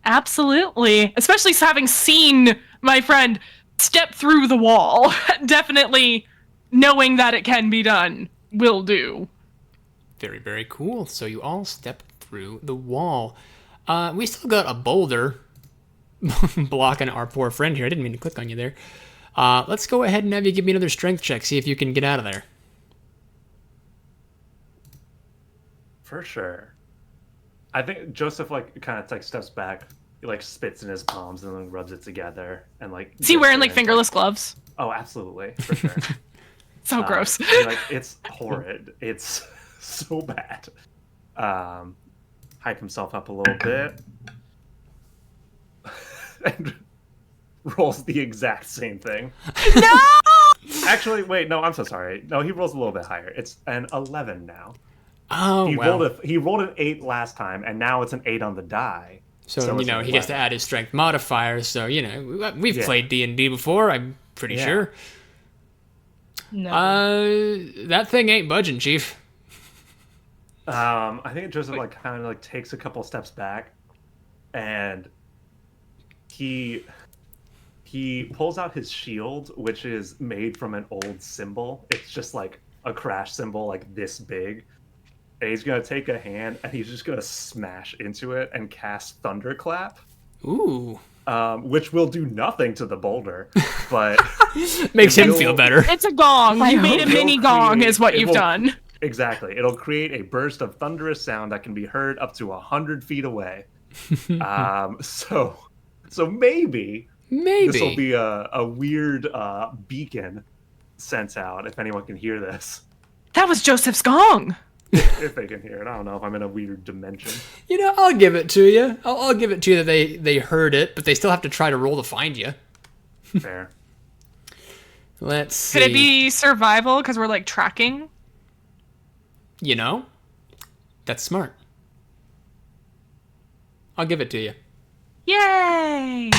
Absolutely. Especially having seen my friend step through the wall. Definitely knowing that it can be done will do. Very, very cool. So you all step through the wall. We still got a boulder blocking our poor friend here. I didn't mean to click on you there. Let's go ahead and have you give me another strength check. See if you can get out of there. For sure. I think Joseph like kind of like steps back, he like spits in his palms and then rubs it together and like. Is he dips wearing it like in, fingerless gloves? Oh, absolutely, for sure. So gross. And, like it's horrid. It's so bad. Hype himself up a little bit and rolls the exact same thing. No! Actually, wait, no, I'm so sorry. No, he rolls a little bit higher. It's an 11 now. Oh, well. He rolled an 8 last time, and now it's an 8 on the die. So, it's an he gets to 11. add his strength modifier. So, we've Yeah. played D&D before, I'm pretty Yeah. sure. No. That thing ain't budging, Chief. I think Joseph like kind of like takes a couple steps back, and he pulls out his shield, which is made from an old symbol. It's just like a crash symbol, like this big. And he's gonna take a hand and he's just gonna smash into it and cast Thunderclap, Ooh. which will do nothing to the boulder, but Makes It him will- feel better. It's a gong. You made a It'll mini gong, create- is what it you've will- done. Exactly. It'll create a burst of thunderous sound that can be heard up to 100 feet away. So maybe this will be a weird beacon sent out if anyone can hear this. That was Joseph's gong. If they can hear it. I don't know if I'm in a weird dimension. I'll give it to you. I'll give it to you that they heard it, but they still have to try to roll to find you. Fair. Let's see. Could it be survival because we're like tracking? That's smart. I'll give it to you. Yay!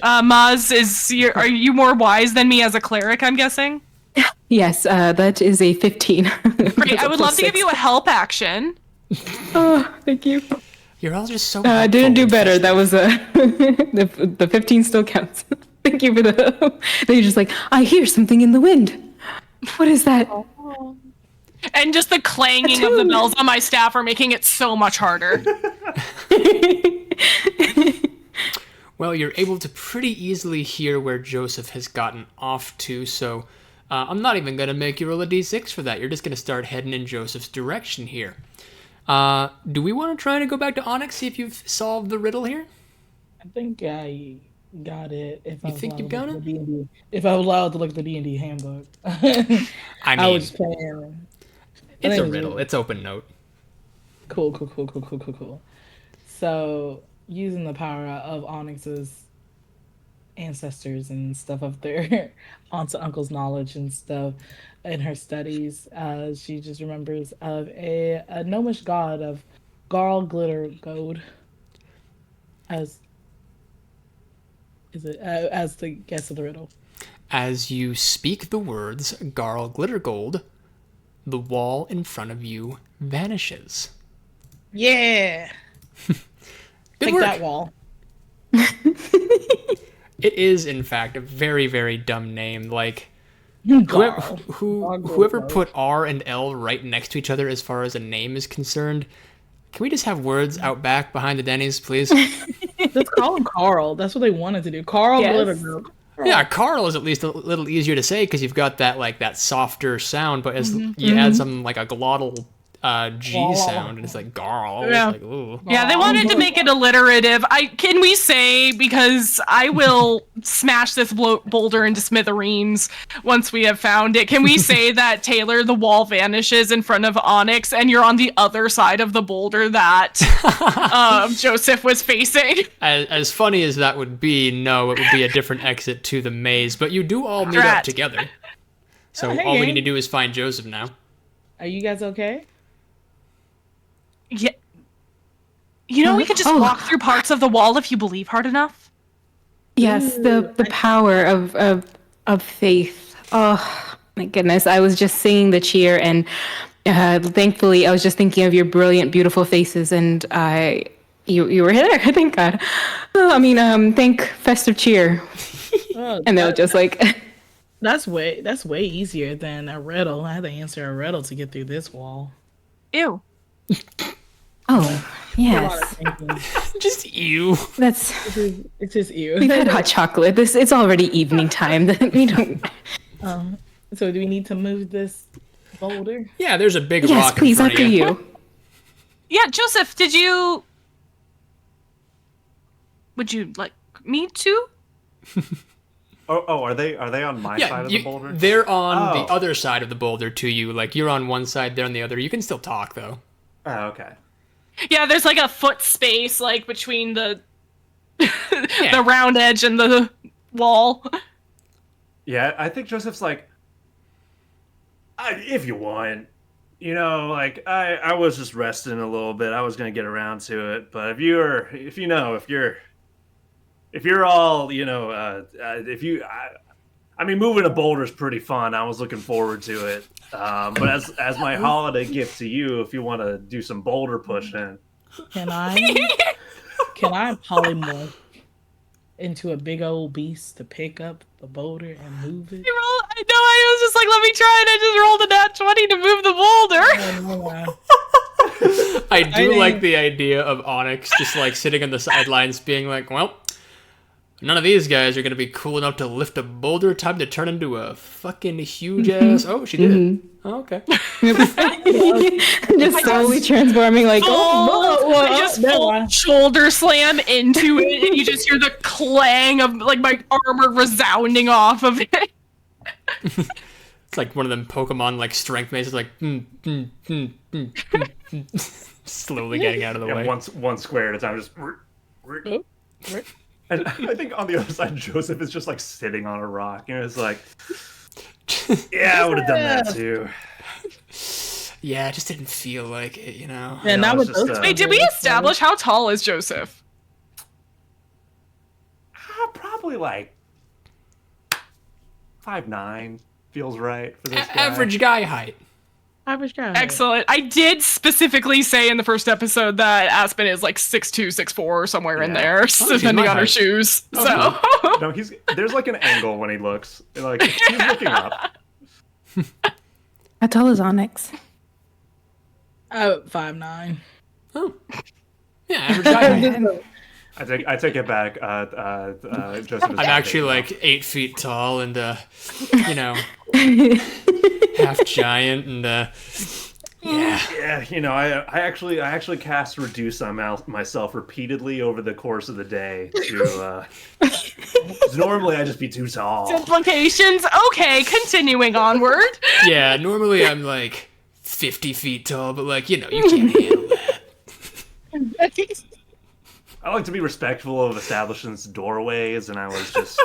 Maz, are you more wise than me as a cleric, I'm guessing? Yes, that is a 15. Great. I would love to give you a help action. Oh, thank you. You're all just so. I didn't helpful do and better. festive. That was the 15 still counts. Thank you for the. They're just like, I hear something in the wind. What is that? And just the clanging of the bells on my staff are making it so much harder. Well, you're able to pretty easily hear where Joseph has gotten off to, so I'm not even going to make you roll a d6 for that. You're just going to start heading in Joseph's direction here. Do we want to try to go back to Onyx, see if you've solved the riddle here? I think I got it. If I You was think allowed you've to look got at the D&D if I was allowed to look at the D&D handbook. I I mean, was playing. it's a think it's riddle. It's open note. Cool. So, using the power of Onyx's ancestors and stuff up there, aunts and uncle's knowledge and stuff in her studies, she just remembers of a gnomish god of Garl Glitter Gold as Is it as the guess of the riddle? As you speak the words Garl Glittergold, the wall in front of you vanishes. Yeah. Good Like work. that wall. It is, in fact, a very, very dumb name. Like, whoever, whoever put R and L right next to each other as far as a name is concerned, can we just have words out back behind the Denny's, please? Let's call him Carl. That's what they wanted to do. Carl Yes. Glittergold. Yeah, Carl is at least a little easier to say because you've got that like that softer sound, but as you add some like a glottal G sound, and it's like Garl. Yeah. It's like, ooh. Yeah, they wanted to make it alliterative. Can we say, because I will smash this boulder into smithereens once we have found it, can we say that, Taylor, the wall vanishes in front of Onyx and you're on the other side of the boulder that Joseph was facing? As funny as that would be, no, it would be a different exit to the maze, but you do all meet up Drat. together. So Oh, hey, all we gang. need to do is find Joseph now. Are you guys okay? Yeah. You know, we could just walk through parts of the wall if you believe hard enough. Yes, the power of faith. Oh my goodness! I was just singing the cheer, and thankfully, I was just thinking of your brilliant, beautiful faces, and you were there. Thank God. Thank Festive Cheer, Oh, and they were just like, that's way easier than a riddle. I had to answer a riddle to get through this wall. Ew. oh yes, Just you. that's It's just you. we've had hot chocolate. It's already evening time. We don't. So do we need to move this boulder? Yeah, there's a big Yes, rock please, in front after of you. Yeah, Joseph, would you like me to? Oh, are they on my Yeah, side of the boulder? they're on the Oh. other side of the boulder to you. Like, you're on one side, they're on the other. You can still talk, though. Oh, okay. Yeah, there's like a foot space like between the Yeah. the round edge and the wall. Yeah, I think Joseph's like, if you want, like I was just resting a little bit. I was gonna get around to it, but if you're all, moving a boulder is pretty fun. I was looking forward to it. But as my holiday gift to you, if you want to do some boulder pushing, Can I polymorph into a big old beast to pick up the boulder and move it? I know, I was just like, let me try, and I just rolled a nat 20 to move the boulder. I do think- like the idea of Onyx just, like, sitting on the sidelines being like, well, none of these guys are going to be cool enough to lift a boulder. Time to turn into a fucking huge ass. Oh, she did it. Oh, okay. Just slowly transforming, like, I just never full mind. shoulder slam into it, and you just hear the clang of like my armor resounding off of it. It's like one of them Pokemon, like, strength mazes, like, slowly getting out of the way. one square at a time, just. And I think on the other side, Joseph is just like sitting on a rock. It's like, yeah, I would have done that too. Yeah, it just didn't feel like it, you know? And No, that it's was just, those Wait, did we establish how tall is Joseph? Probably like 5'9" feels right for this guy. Average guy height. average guy? Excellent. I did specifically say in the first episode that Aspen is like 6'2", 6'4", or somewhere in Yeah. there, she's depending my on her height. shoes. Okay. So No, there's like an angle when he looks. Like he's looking up. how tall is Onyx? 5'9". Oh. Yeah, average guy height. I take it back. Joseph is I'm actually like 8 feet tall and, you know, half giant and, yeah. Yeah, I actually cast reduce on myself repeatedly over the course of the day to 'cause normally I'd just be too tall. implications. Okay, continuing onward. Yeah, normally I'm like 50 feet tall, but like, you know, you can't handle that. I like to be respectful of establishments' doorways, and I was just,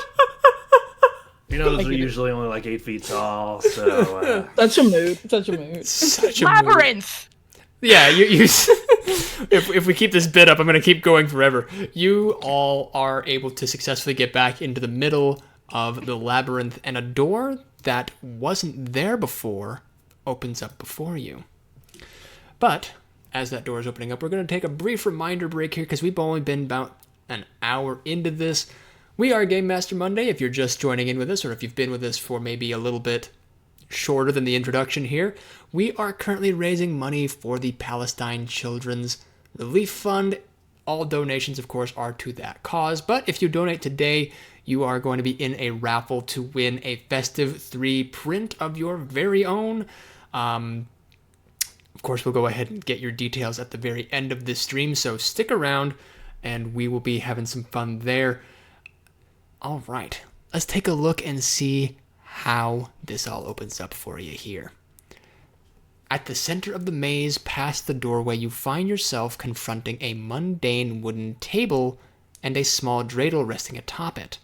those are usually only like 8 feet tall, so Such a mood. Such a mood. Such a mood. Labyrinth. Yeah, you if we keep this bit up, I'm going to keep going forever. You all are able to successfully get back into the middle of the labyrinth, and a door that wasn't there before opens up before you. But as that door is opening up, we're going to take a brief reminder break here because we've only been about an hour into this. We are Game Master Monday. If you're just joining in with us, or if you've been with us for maybe a little bit shorter than the introduction here, we are currently raising money for the Palestine Children's Relief Fund. All donations, of course, are to that cause. But if you donate today, you are going to be in a raffle to win a Festive 3 print of your very own. Of course, we'll go ahead and get your details at the very end of this stream, so stick around and we will be having some fun there. All right, let's take a look and see how this all opens up for you here. At the center of the maze, past the doorway, you find yourself confronting a mundane wooden table and a small dreidel resting atop it.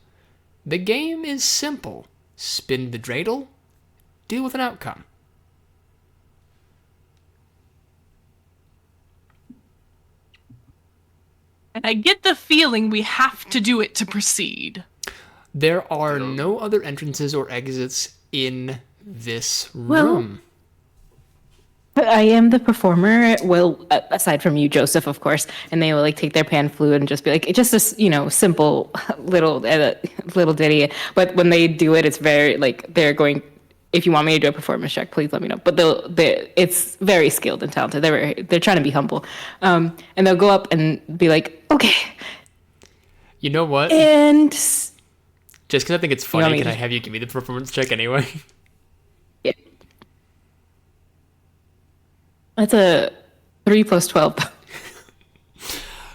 The game is simple. Spin the dreidel, deal with an outcome. And I get the feeling we have to do it to proceed. There are no other entrances or exits in this room. I am the performer. Well, aside from you, Joseph, of course, and they will like take their pan flute and just be like, it's just a simple little ditty. But when they do it, it's very like they're going. If you want me to do a performance check, please let me know. But it's very skilled and talented. They're trying to be humble, and they'll go up and be like, okay. You know what? And just because I think it's funny, can I have you give me the performance check anyway? Yeah. That's a 3 + 12.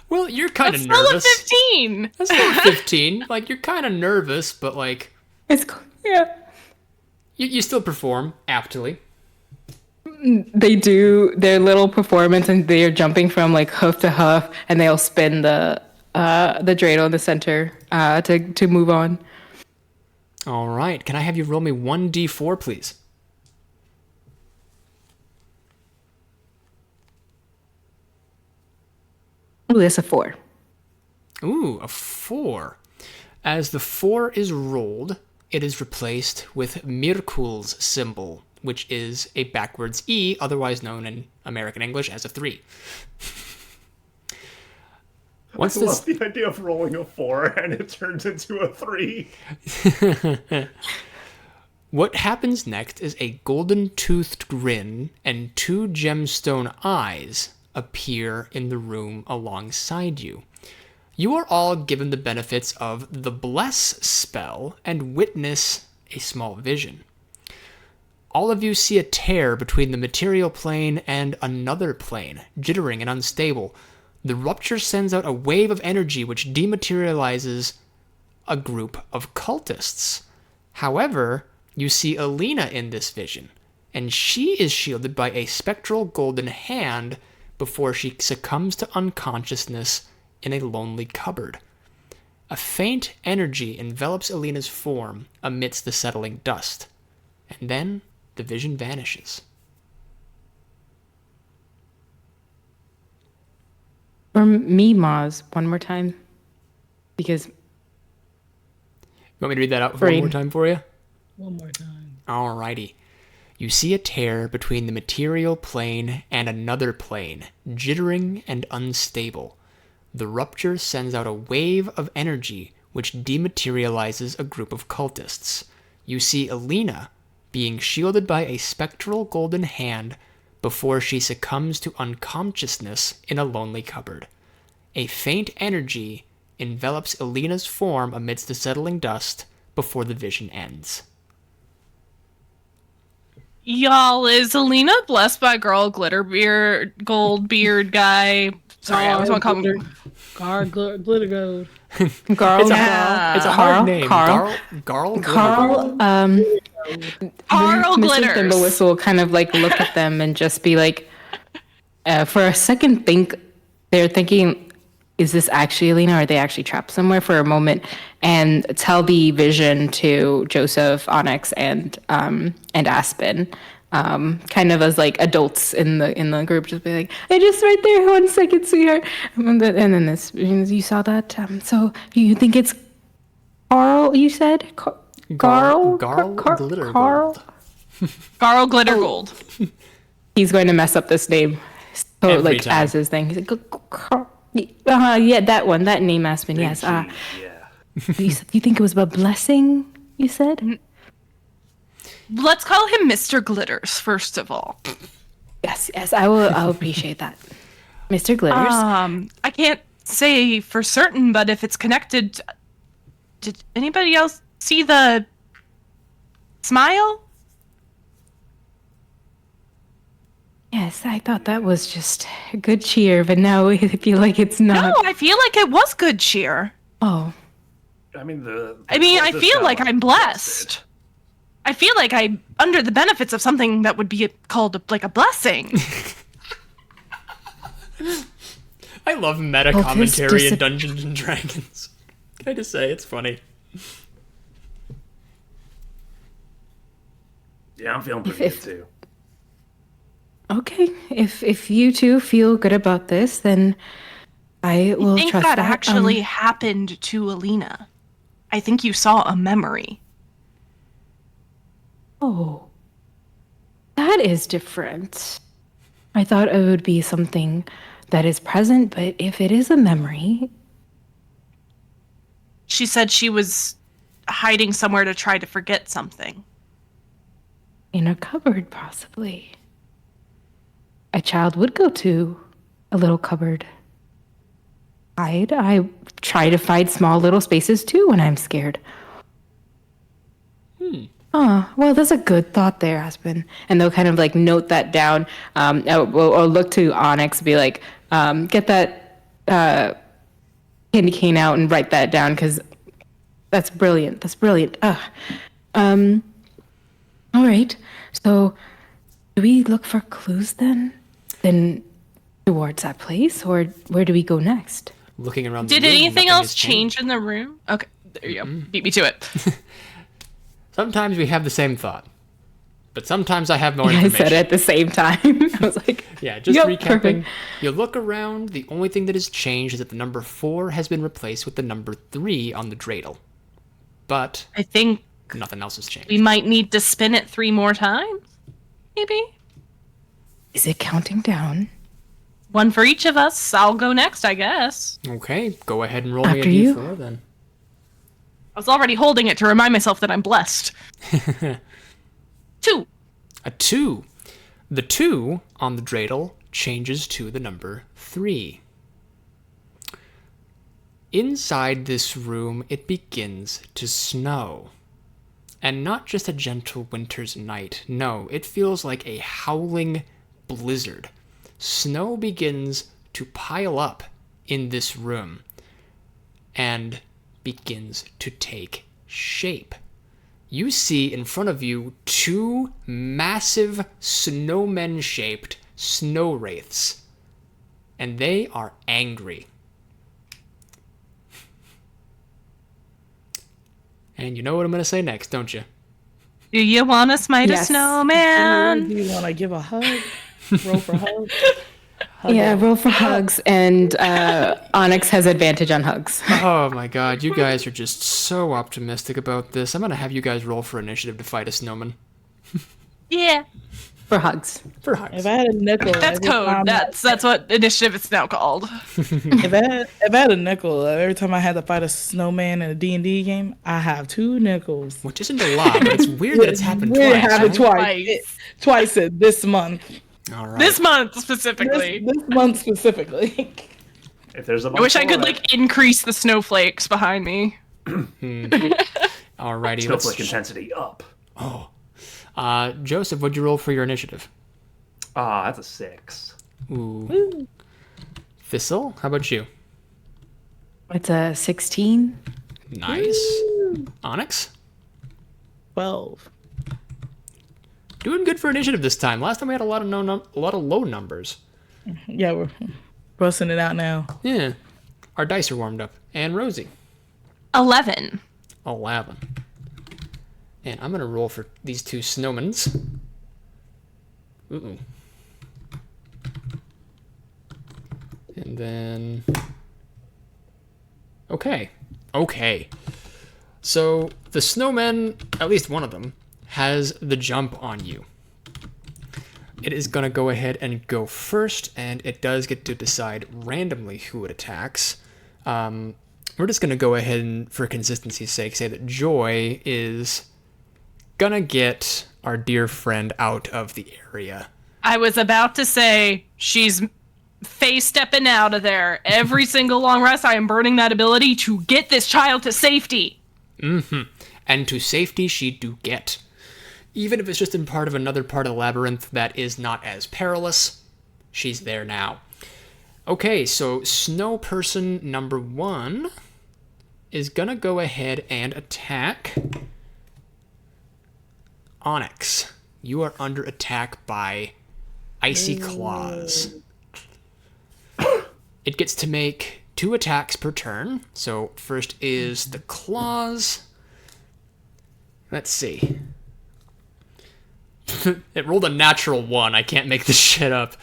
Well, you're kind of That's still a nervous. 15. That's still a 15. Like, you're kind of nervous, but like, It's cool. Yeah. you still perform aptly. They do their little performance, and they're jumping from like hoof to hoof, and they'll spin the dreidel in the center to move on. All right. Can I have you roll me 1d4, please? Ooh, that's a 4. Ooh, a 4. As the 4 is rolled, it is replaced with Mirkul's symbol, which is a backwards E, otherwise known in American English as a 3. I love the idea of rolling a 4 and it turns into a 3. What happens next is a golden-toothed grin and 2 gemstone eyes appear in the room alongside you. You are all given the benefits of the Bless spell and witness a small vision. All of you see a tear between the material plane and another plane, jittering and unstable. The rupture sends out a wave of energy which dematerializes a group of cultists. However, you see Alina in this vision, and she is shielded by a spectral golden hand before she succumbs to unconsciousness in a lonely cupboard. A faint energy envelops Alina's form amidst the settling dust, and then the vision vanishes. For me, Maz, one more time, because You want me to read that out one more time for you? One more time. Alrighty. You see a tear between the material plane and another plane, jittering and unstable. The rupture sends out a wave of energy which dematerializes a group of cultists. You see Alina being shielded by a spectral golden hand before she succumbs to unconsciousness in a lonely cupboard. A faint energy envelops Alina's form amidst the settling dust before the vision ends. Y'all, is Alina blessed by Gold beard guy? Sorry, I always want to call him. Glitter gold. Carl. It's a hard Carl? name. Carl? Carl. Carl, Carl Mr. Glitters. Thimblewhistle will kind of like look at them and just be like, for a second, they're thinking, is this actually Alina? Or are they actually trapped somewhere for a moment? And tell the vision to Joseph, Onyx, and Aspen kind of as like adults in the group, just be like, "I just right there, 1 second, sweetheart." And then this, you saw that. So you think it's Carl? You said Carl? Garl Glittergold. Carl. Garl Glittergold. He's going to mess up this name, so Every like time. as his thing. He's like, Carl. Yeah, that one, that name, Aspen. Yes. Yeah. You think it was a blessing? You said. Let's call him Mr. Glitters, first of all. Yes, I'll appreciate that. Mr. Glitters. I can't say for certain, but if it's connected, did anybody else see the smile? Yes, I thought that was just a good cheer, but now I feel like it's No, not. I feel like it was good cheer. Oh, I mean, I feel like I'm blessed. I feel like I'm under the benefits of something that would be called like a blessing. I love meta Well, commentary this in Dungeons and Dragons. Can I just say it's funny? Yeah, I'm feeling pretty good too. okay. If you two feel good about this, then I will I think trust that that. actually happened to Alina. I think you saw a memory. Oh, that is different. I thought it would be something that is present, but if it is a memory, She said she was hiding somewhere to try to forget something. in a cupboard, possibly. A child would go to a little cupboard. I try to find small little spaces too when I'm scared. Oh, well, that's a good thought there, Aspen. And they'll kind of like note that down, or look to Onyx and be like, get that candy cane out and write that down because that's brilliant. That's brilliant. All right. So, do we look for clues then? Then towards that place, or where do we go next? Looking around the Did room, anything nothing else has changed. change in the room? Okay, there you go. Beat me to it. Sometimes we have the same thought, but sometimes I have more I information. said it at the same time. I was like, Yeah, just Yep, recapping. perfect. You look around, the only thing that has changed is that the number 4 has been replaced with the number 3 on the dreidel. But I think nothing else has changed. we might need to spin it 3 more times. Maybe. is it counting down? One for each of us. I'll go next, I guess. Okay, go ahead and roll me a After you. d4 then. I was already holding it to remind myself that I'm blessed. 2. A 2. The 2 on the dreidel changes to the number 3. Inside this room, it begins to snow. And not just a gentle winter's night. No, it feels like a howling blizzard. Snow begins to pile up in this room and begins to take shape. You see in front of you 2 massive snowmen-shaped snow wraiths, and they are angry. And you know what I'm going to say next, don't you? Do you want to smite Yes. a snowman? Do you want to give a hug? Roll for hug? Yeah, roll for hugs, and Onyx has advantage on hugs. Oh my god, you guys are just so optimistic about this. I'm going to have you guys roll for initiative to fight a snowman. Yeah. For hugs. For hugs. If I had a nickel, That's every code. time- That's what initiative it's now called. If I had a nickel, every time I had to fight a snowman in a D&D game, I have 2 nickels. Which isn't a lot, but it's weird that it's happened It twice. happened right? twice. Twice this month. All right. This month specifically. This month specifically. If there's a I wish I could month like increase the snowflakes behind me. Alrighty, snowflake let's... intensity up. Joseph, what'd you roll for your initiative? Ah, that's a 6. Ooh. Thistle, how about you? It's a 16. Nice. Onyx? 12. Doing good for initiative this time. Last time we had a lot of low numbers. Yeah, we're busting it out now. Yeah. Our dice are warmed up. And Rosie, 11. 11. And I'm gonna roll for these 2 snowmans. Ooh. And then... Okay. So, the snowmen, at least one of them, has the jump on you. It is going to go ahead and go first, and it does get to decide randomly who it attacks. We're just going to go ahead and, for consistency's sake, say that Joy is going to get our dear friend out of the area. I was about to say, she's face stepping out of there. Every single long rest, I am burning that ability to get this child to safety. Mm-hmm. And to safety she do get. Even if it's just in part of another part of the labyrinth that is not as perilous, she's there now. Okay, so Snow Person number 1 is gonna go ahead and attack Onyx. You are under attack by Icy Claws. It gets to make 2 attacks per turn. So first is the claws. Let's see. It rolled a natural 1. I can't make this shit up.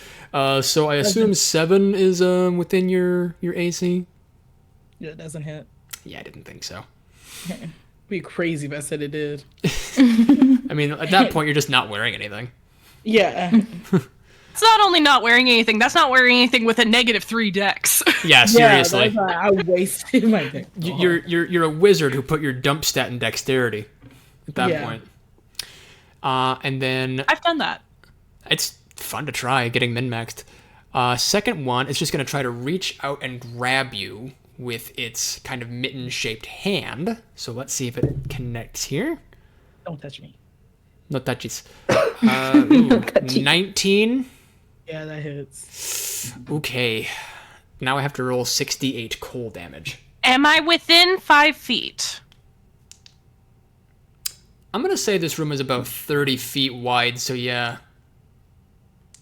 So I assume 7 is within your AC? Yeah, it doesn't hit. Yeah, I didn't think so. Be crazy if I said it did. I mean, at that point, you're just not wearing anything. Yeah. It's not only not wearing anything, that's not wearing anything with a -3 dex. Yeah, seriously. Yeah, that's why I wasted my deck. You're a wizard who put your dump stat in dexterity at that point. And then... I've done that. It's fun to try, getting min-maxed. Second one is just going to try to reach out and grab you with its kind of mitten-shaped hand. So let's see if it connects here. Don't touch me. No touches. 19. Yeah, that hits. Okay. Now I have to roll 68 cold damage. Am I within 5 feet? I'm going to say this room is about 30 feet wide, so yeah.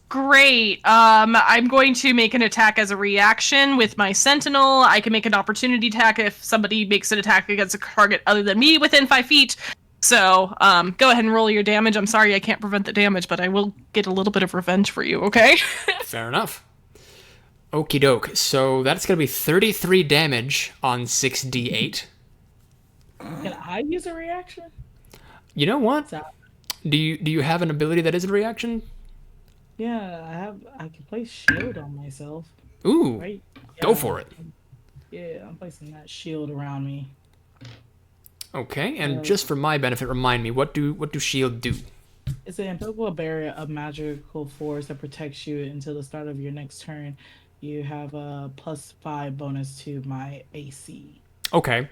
Great. I'm going to make an attack as a reaction with my Sentinel. I can make an opportunity attack if somebody makes an attack against a target other than me within 5 feet. So, go ahead and roll your damage. I'm sorry I can't prevent the damage, but I will get a little bit of revenge for you, okay? Fair enough. Okie doke. So that's going to be 33 damage on 6d8. Can I use a reaction? You know what? So- Do you have an ability that is a reaction? Yeah, I can place shield on myself. Ooh, Right? go for it. Yeah, I'm placing that shield around me. Okay, and just for my benefit, remind me, what do shield do? It's an impenetrable barrier of magical force that protects you until the start of your next turn. You have a +5 bonus to my AC. Okay,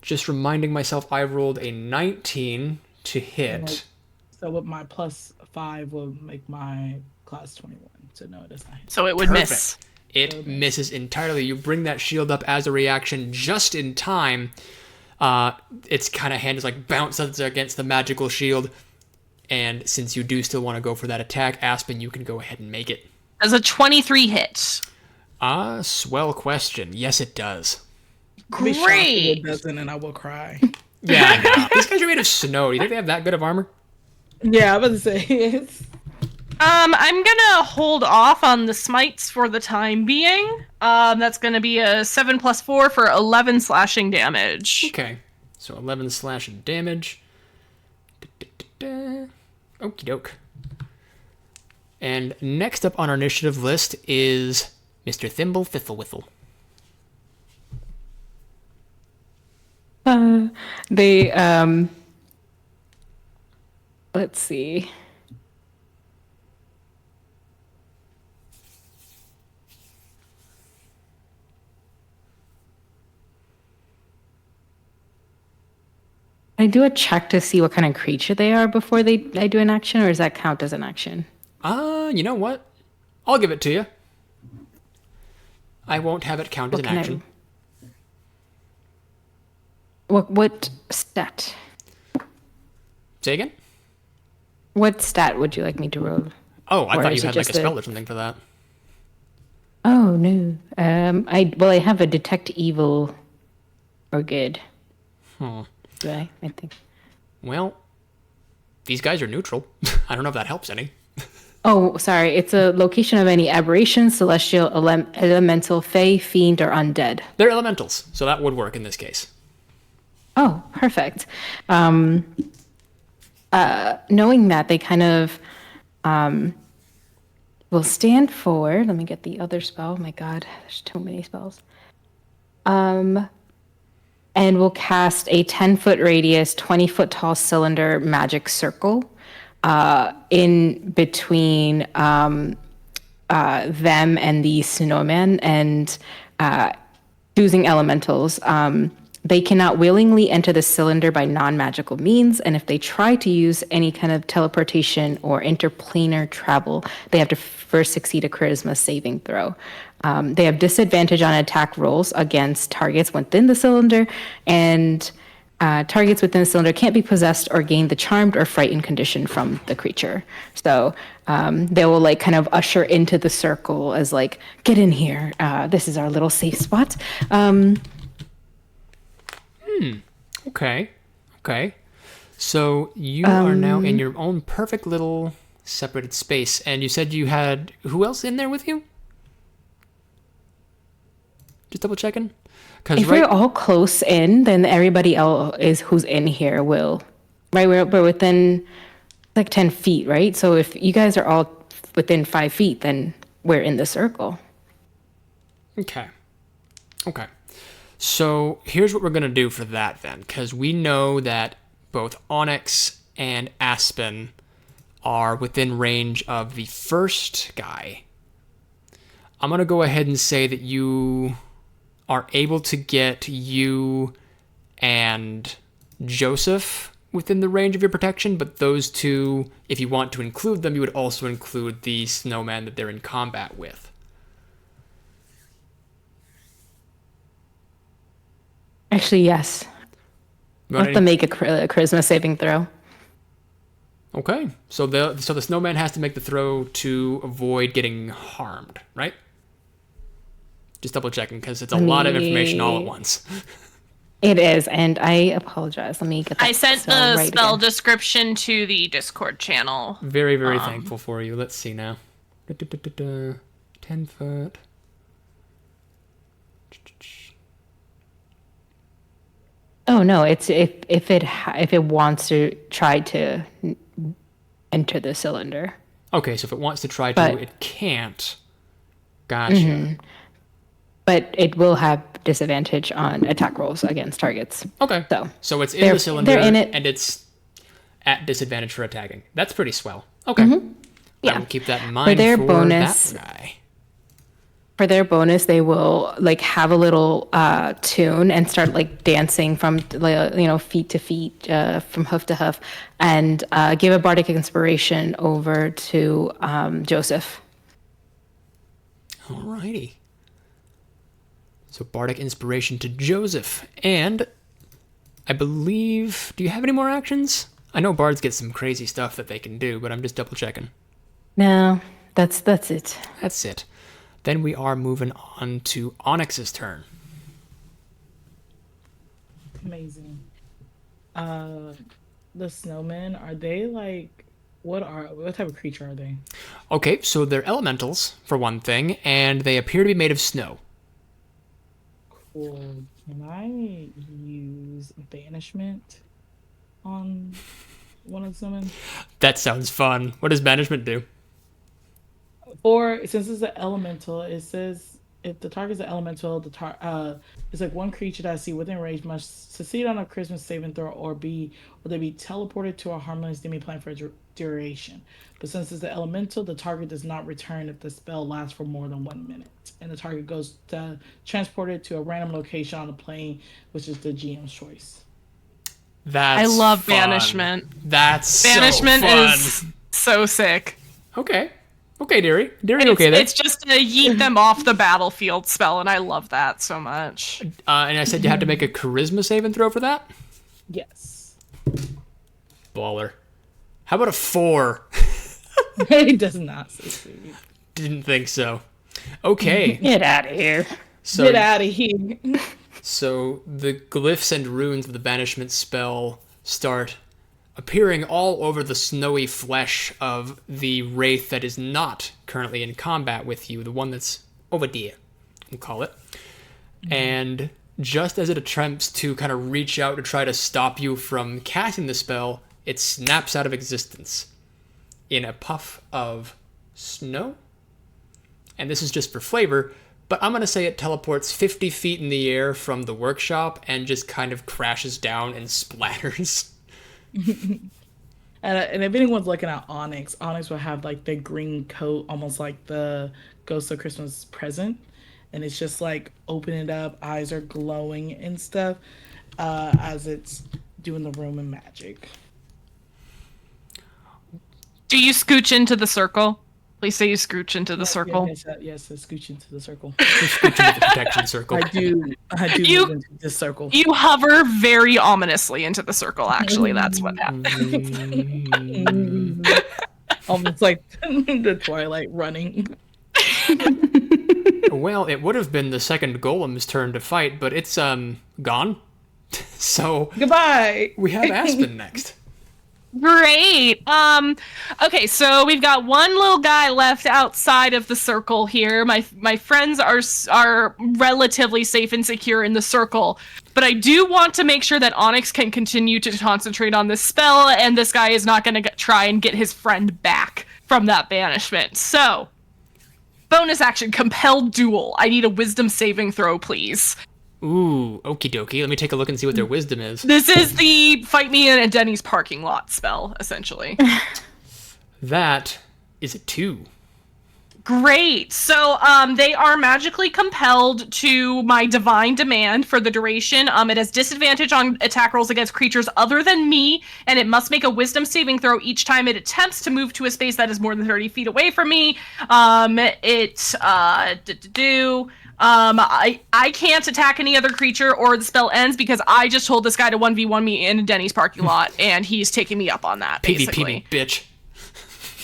just reminding myself I rolled a 19 to hit. So with my +5 will make my class 21. So no, it does not hit. So it would miss. It misses entirely. You bring that shield up as a reaction just in time. Its kind of hand is like bounces against the magical shield. And since you do still want to go for that attack, Aspen, you can go ahead and make it. Does a 23 hit? Swell question. Yes, it does. Be shocked if Great. it doesn't, and I will cry. Yeah, I know. These guys are made of snow. Do you think they have that good of armor? Yeah, I was about to say it's. I'm gonna hold off on the smites for the time being. That's gonna be a 7 + 4 for 11 slashing damage. Okay. So 11 slashing damage. Okie doke. And next up on our initiative list is Mr. Thimble Fifflewittle. Let's see. I do a check to see what kind of creature they are before I do an action, or does that count as an action? You know what? I'll give it to you. I won't have it count as an can I- action. What stat? Say again? What stat would you like me to roll? Oh, I Or thought is you it had like a just spell or something for that. Oh no. I have a detect evil or good. Do I think. Well, these guys are neutral. I don't know if that helps any. Oh, sorry. It's a location of any aberration, celestial, elemental, fey, fiend, or undead. They're elementals, so that would work in this case. Oh, perfect. Knowing that, they kind of will stand forward. Let me get the other spell. My God, there's too many spells. And we'll cast a 10-foot radius, 20-foot tall cylinder magic circle in between them and the snowman, and choosing elementals. They cannot willingly enter the cylinder by non-magical means, and if they try to use any kind of teleportation or interplanar travel, they have to first succeed a charisma saving throw. They have disadvantage on attack rolls against targets within the cylinder, and targets within the cylinder can't be possessed or gain the charmed or frightened condition from the creature. So they will like kind of usher into the circle as like, get in here. This is our little safe spot. Okay. So you are now in your own perfect little separated space, and you said you had who else in there with you? Just double checking. If we're all close in, then everybody else is who's in here will, right? We're within like 10 feet, right? So if you guys are all within 5 feet, then we're in the circle. Okay. So here's what we're going to do for that then, because we know that both Onyx and Aspen are within range of the first guy. I'm going to go ahead and say that you are able to get you and Joseph within the range of your protection, but those two, if you want to include them, you would also include the snowman that they're in combat with. Actually, yes. Let them make a charisma saving throw. Okay, so the snowman has to make the throw to avoid getting harmed, right? Just double checking because it's a lot of information all at once. It is, and I apologize. Let me get that. I sent the spell description to the Discord channel. Very, very thankful for you. Let's see now. 10 foot. Oh no! It's if it wants to try to enter the cylinder. Okay, so if it wants to try to, it can't. Gotcha. But it will have disadvantage on attack rolls against targets. Okay. So it's in the cylinder, they're in it. and it's at disadvantage for attacking. That's pretty swell. Okay. Yeah. I will keep that in mind For their bonus, that guy. For their bonus, they will like have a little tune and start like dancing from feet to feet, from hoof to hoof, and give a bardic inspiration over to Joseph. Alrighty. So bardic inspiration to Joseph, and I believe. Do you have any more actions? I know bards get some crazy stuff that they can do, but I'm just double checking. No, that's it. That's it. Then we are moving on to Onyx's turn. Amazing. The snowmen, are they like what type of creature are they? Okay, so they're elementals for one thing, and they appear to be made of snow. Cool. Can I use banishment on one of the snowmen? That sounds fun. What does banishment do? Or since it's an elemental, it says if the target is an elemental, it's like one creature that I see within range must succeed on a charisma saving throw or they be teleported to a harmless enemy plane for a duration. But since it's an elemental, the target does not return if the spell lasts for more than 1 minute, and the target goes transported to a random location on the plane, which is the GM's choice. That's I love fun. banishment. That's banishment so fun. is so sick. Okay, Deary. Deary, okay then. It's just a yeet them off the battlefield spell, and I love that so much. And I said you had to make a charisma saving throw for that? Yes. Baller. How about a 4? It does not succeed. Didn't think so. Okay. Get out of here. Get out of here. So the glyphs and runes of the banishment spell start appearing all over the snowy flesh of the wraith that is not currently in combat with you, the one that's over there, we'll call it. And just as it attempts to kind of reach out to try to stop you from casting the spell, it snaps out of existence in a puff of snow. And this is just for flavor, but I'm going to say it teleports 50 feet in the air from the workshop and just kind of crashes down and splatters. And if anyone's looking at Onyx, Onyx will have like the green coat, almost like the Ghost of Christmas Present. And it's just like open it up, eyes are glowing and stuff as it's doing the Roman magic. Do you scooch into the circle? Please say you scooch into the circle. Yes, scooch into the circle. Scooch into the protection circle. I do move into this circle. You hover very ominously into the circle, actually. That's what happens. Almost like the Twilight running. Well, it would have been the second golem's turn to fight, but it's gone. So Goodbye. we have Aspen next. Great. Okay, so we've got one little guy left outside of the circle here. My friends are relatively safe and secure in the circle, but I do want to make sure that Onyx can continue to concentrate on this spell, and this guy is not going to try and get his friend back from that banishment. So, bonus action, compelled duel. I need a wisdom saving throw, please. Ooh, okie dokie. Let me take a look and see what their wisdom is. This is the fight me in a Denny's parking lot spell, essentially. That is a 2. Great. So they are magically compelled to my divine demand for the duration. It has disadvantage on attack rolls against creatures other than me, and it must make a wisdom saving throw each time it attempts to move to a space that is more than 30 feet away from me. I can't attack any other creature or the spell ends because I just told this guy to 1v1 me in a Denny's parking lot, and he's taking me up on that, basically. PvP,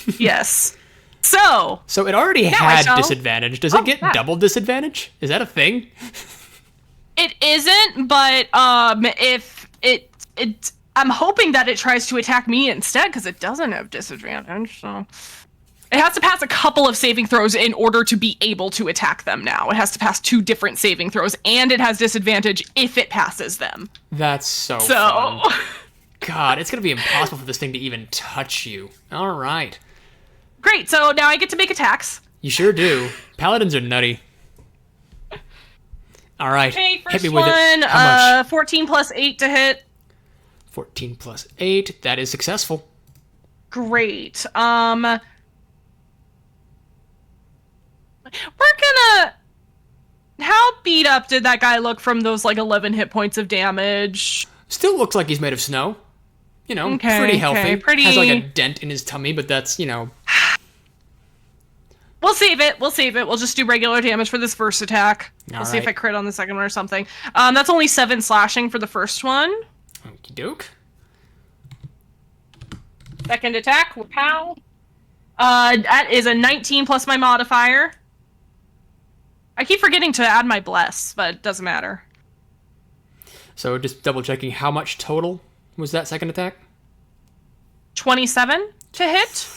bitch. Yes. So it already had disadvantage. Does it get double disadvantage? Is that a thing? It isn't, but if it I'm hoping that it tries to attack me instead because it doesn't have disadvantage. So it has to pass a couple of saving throws in order to be able to attack them now. It has to pass 2 different saving throws, and it has disadvantage if it passes them. That's so fun. God, it's going to be impossible for this thing to even touch you. All right. Great, so now I get to make attacks. You sure do. Paladins are nutty. All right. Okay, hit first me with one, it. How much? 14 plus 8 to hit. 14 plus 8. That is successful. Great. We're gonna... How beat up did that guy look from those, 11 hit points of damage? Still looks like he's made of snow. Pretty healthy. Pretty... Has, a dent in his tummy, but that's, We'll save it. We'll just do regular damage for this first attack. All We'll see if I right. crit on the second one or something. That's only 7 slashing for the first one. Okie doke. Second attack, pow. That is a 19 plus my modifier. I keep forgetting to add my bless, but it doesn't matter. So just double checking, how much total was that second attack? 27 to hit.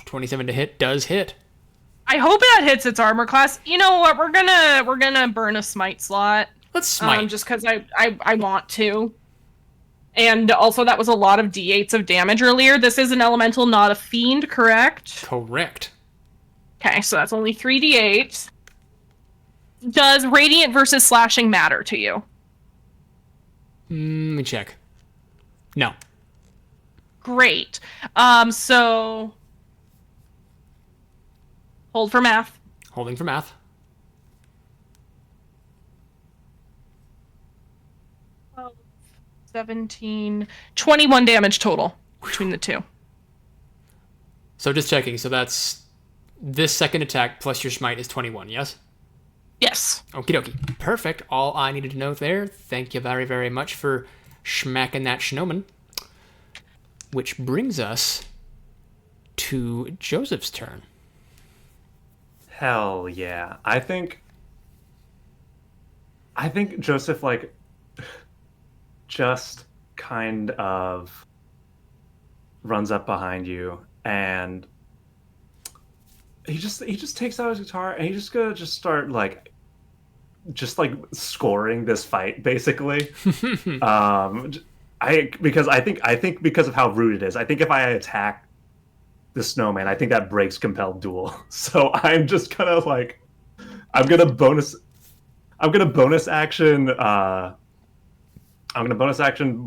27 to hit does hit. I hope that hits its armor class. You know what? We're gonna burn a smite slot. Let's smite. Just because I want to. And also that was a lot of d8s of damage earlier. This is an elemental, not a fiend, correct? Correct. Okay, so that's only 3d8. Does radiant versus slashing matter to you? Let me check. No. Great. So hold for math. Holding for math. 17, 21 damage total between the two. So just checking. So that's this second attack plus your smite is 21, yes? Yes. Okie dokie. Perfect. All I needed to know there. Thank you very, very much for schmacking that snowman. Which brings us to Joseph's turn. Hell yeah. I think Joseph, just kind of runs up behind you, and he just takes out his guitar, and he's just gonna just start like scoring this fight basically. I think because of how rude it is, I think if I attack the snowman, I think that breaks compelled duel. So I'm just gonna like I'm gonna bonus action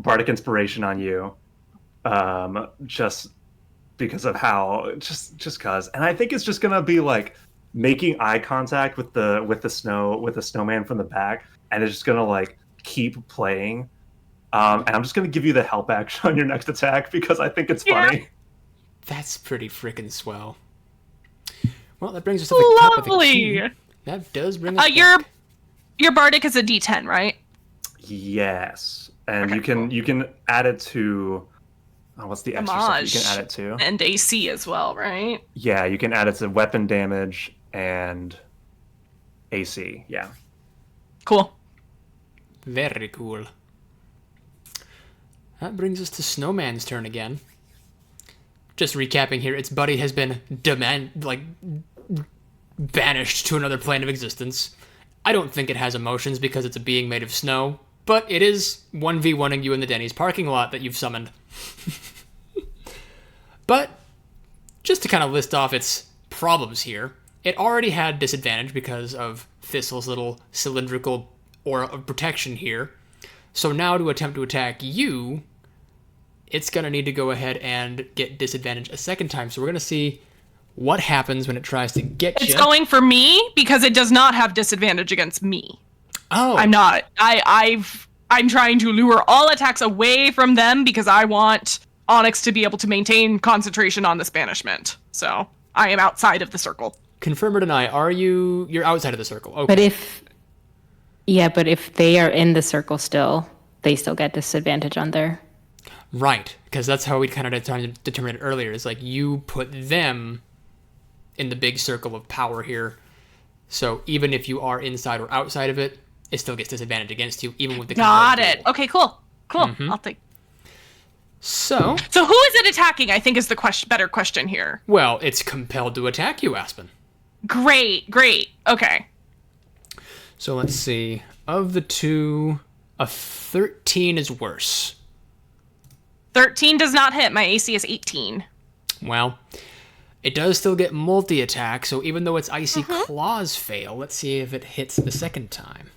bardic inspiration on you, just because of how just cause. And I think it's just gonna be like making eye contact with the snowman from the back, and it's just gonna like keep playing. And I'm just gonna give you the help action on your next attack because I think it's funny. That's pretty freaking swell. Well, that brings us to the top of the Lovely. queue. That does bring us Your bardic is a D10, right? Yes, and Okay, you can add it to. Oh, what's the extra stuff you can add it to? And AC as well, right? Yeah, you can add it to weapon damage and AC. Yeah. Cool. Very cool. That brings us to Snowman's turn again. Just recapping here, its buddy has been banished to another plane of existence. I don't think it has emotions because it's a being made of snow, but it is 1v1ing you in the Denny's parking lot that you've summoned. But, just to kind of list off its problems here, it already had disadvantage because of Thistle's little cylindrical aura of protection here. So now to attempt to attack you, it's going to need to go ahead and get disadvantage a second time. So we're going to see what happens when it tries to get you. It's going for me because it does not have disadvantage against me. Oh. I'm not. I'm trying to lure all attacks away from them because I want Onyx to be able to maintain concentration on this banishment. So I am outside of the circle. Confirm or deny, you're outside of the circle. Okay. But if they are in the circle still, they still get disadvantage on their. Right, because that's how we kind of determined it earlier. Is like you put them in the big circle of power here. So even if you are inside or outside of it, it still gets disadvantage against you, even with the Got compelled it. duel. Okay, cool. I'll take. So So who is it attacking? I think is the better question here. well, it's compelled to attack you, Aspen. Great. Okay. So let's see. Of the two, a 13 is worse. 13 does not hit. My AC is 18. Well, it does still get multi-attack, so even though its icy claws fail, let's see if it hits the second time.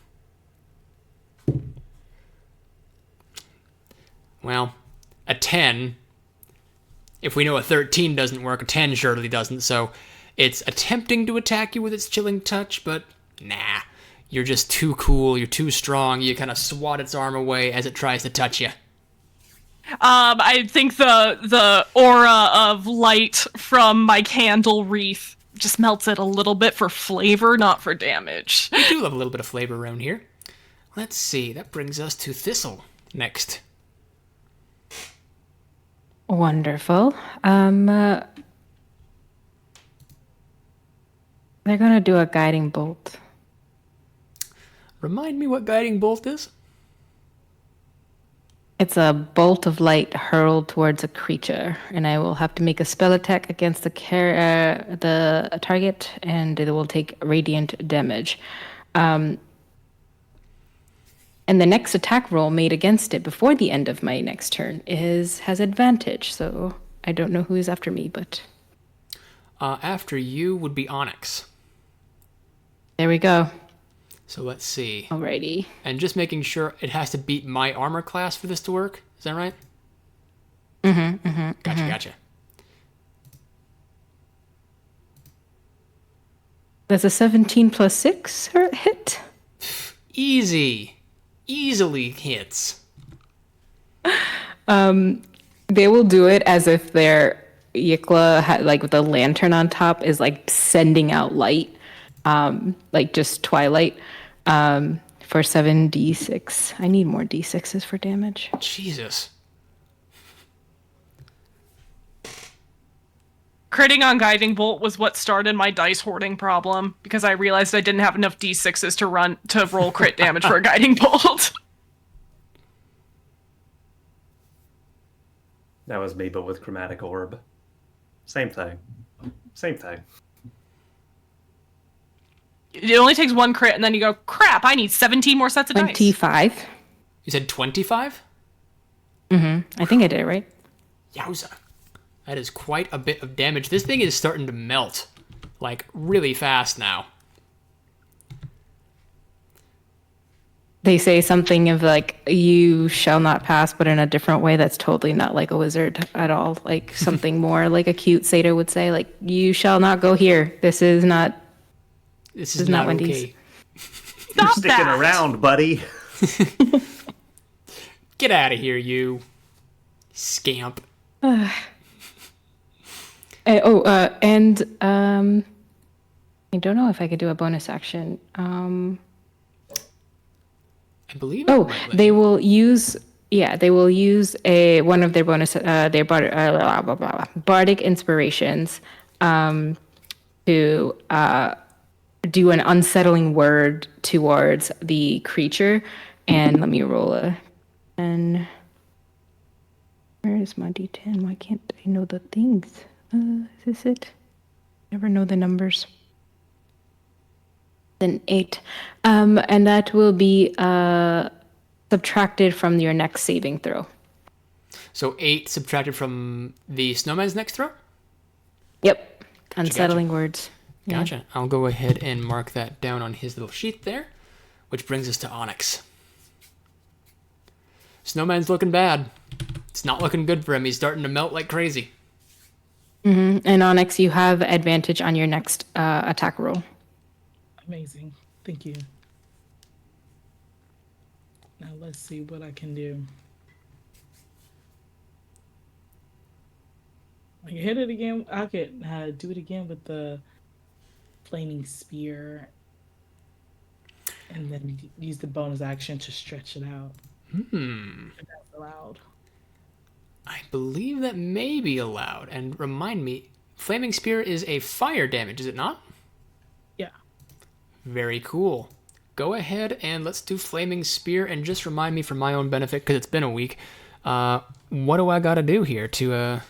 Well, a 10. If we know a 13 doesn't work, a 10 surely doesn't, so it's attempting to attack you with its chilling touch, but nah. You're just too cool, you're too strong, you kind of swat its arm away as it tries to touch you. I think the aura of light from my candle wreath just melts it a little bit for flavor, not for damage. We do love a little bit of flavor around here. Let's see, that brings us to Thistle next. Wonderful. They're gonna do a guiding bolt. Remind me what Guiding Bolt is? It's a bolt of light hurled towards a creature, and I will have to make a spell attack against the target, and it will take radiant damage. And the next attack roll made against it before the end of my next turn has advantage. So I don't know who's after me, but After you would be Onyx. there we go. So let's see. Alrighty. And just making sure it has to beat my armor class for this to work. Is that right? Gotcha. That's a 17 plus 6 hit. Easily hits. They will do it as if their Yikla, like with the lantern on top, is like sending out light, like just twilight, for 7d6. I need more d6s for damage. Jesus. Critting on Guiding Bolt was what started my dice hoarding problem because I realized I didn't have enough d6s to roll crit damage for a Guiding Bolt. That was me, but with chromatic orb. Same thing. Same thing. It only takes one crit, and then you go, crap, I need 17 more sets of dice. 25. You said 25? I think I did it right. Yowza. That is quite a bit of damage. This thing is starting to melt, like, really fast now. They say something of like, you shall not pass, but in a different way that's totally not like a wizard at all. Like something more like a cute satyr would say, like, you shall not go here. This is not Wendy's. Okay. You're Stop sticking that. around, buddy. Get out of here, you scamp. And I don't know if I could do a bonus action. I believe. They will use one of their bonus their bardic inspirations to do an unsettling word towards the creature. And let me roll a 10. Where is my D10? Why can't I know the things? Is this it? Never know the numbers. Then 8. And that will be subtracted from your next saving throw. So 8 subtracted from the snowman's next throw? Yep. Unsettling words. Yeah. Gotcha. I'll go ahead and mark that down on his little sheet there, which brings us to Onyx. Snowman's looking bad. It's not looking good for him. He's starting to melt like crazy. And Onyx, you have advantage on your next attack roll. Amazing. Thank you. Now let's see what I can do. I can hit it again. I could do it again with the flaming spear. And then use the bonus action to stretch it out. If that's allowed. I believe that may be allowed. And remind me, Flaming Spear is a fire damage, is it not? Yeah. Very cool. Go ahead and let's do Flaming Spear, and just remind me for my own benefit, because it's been a week, what do I got to do here to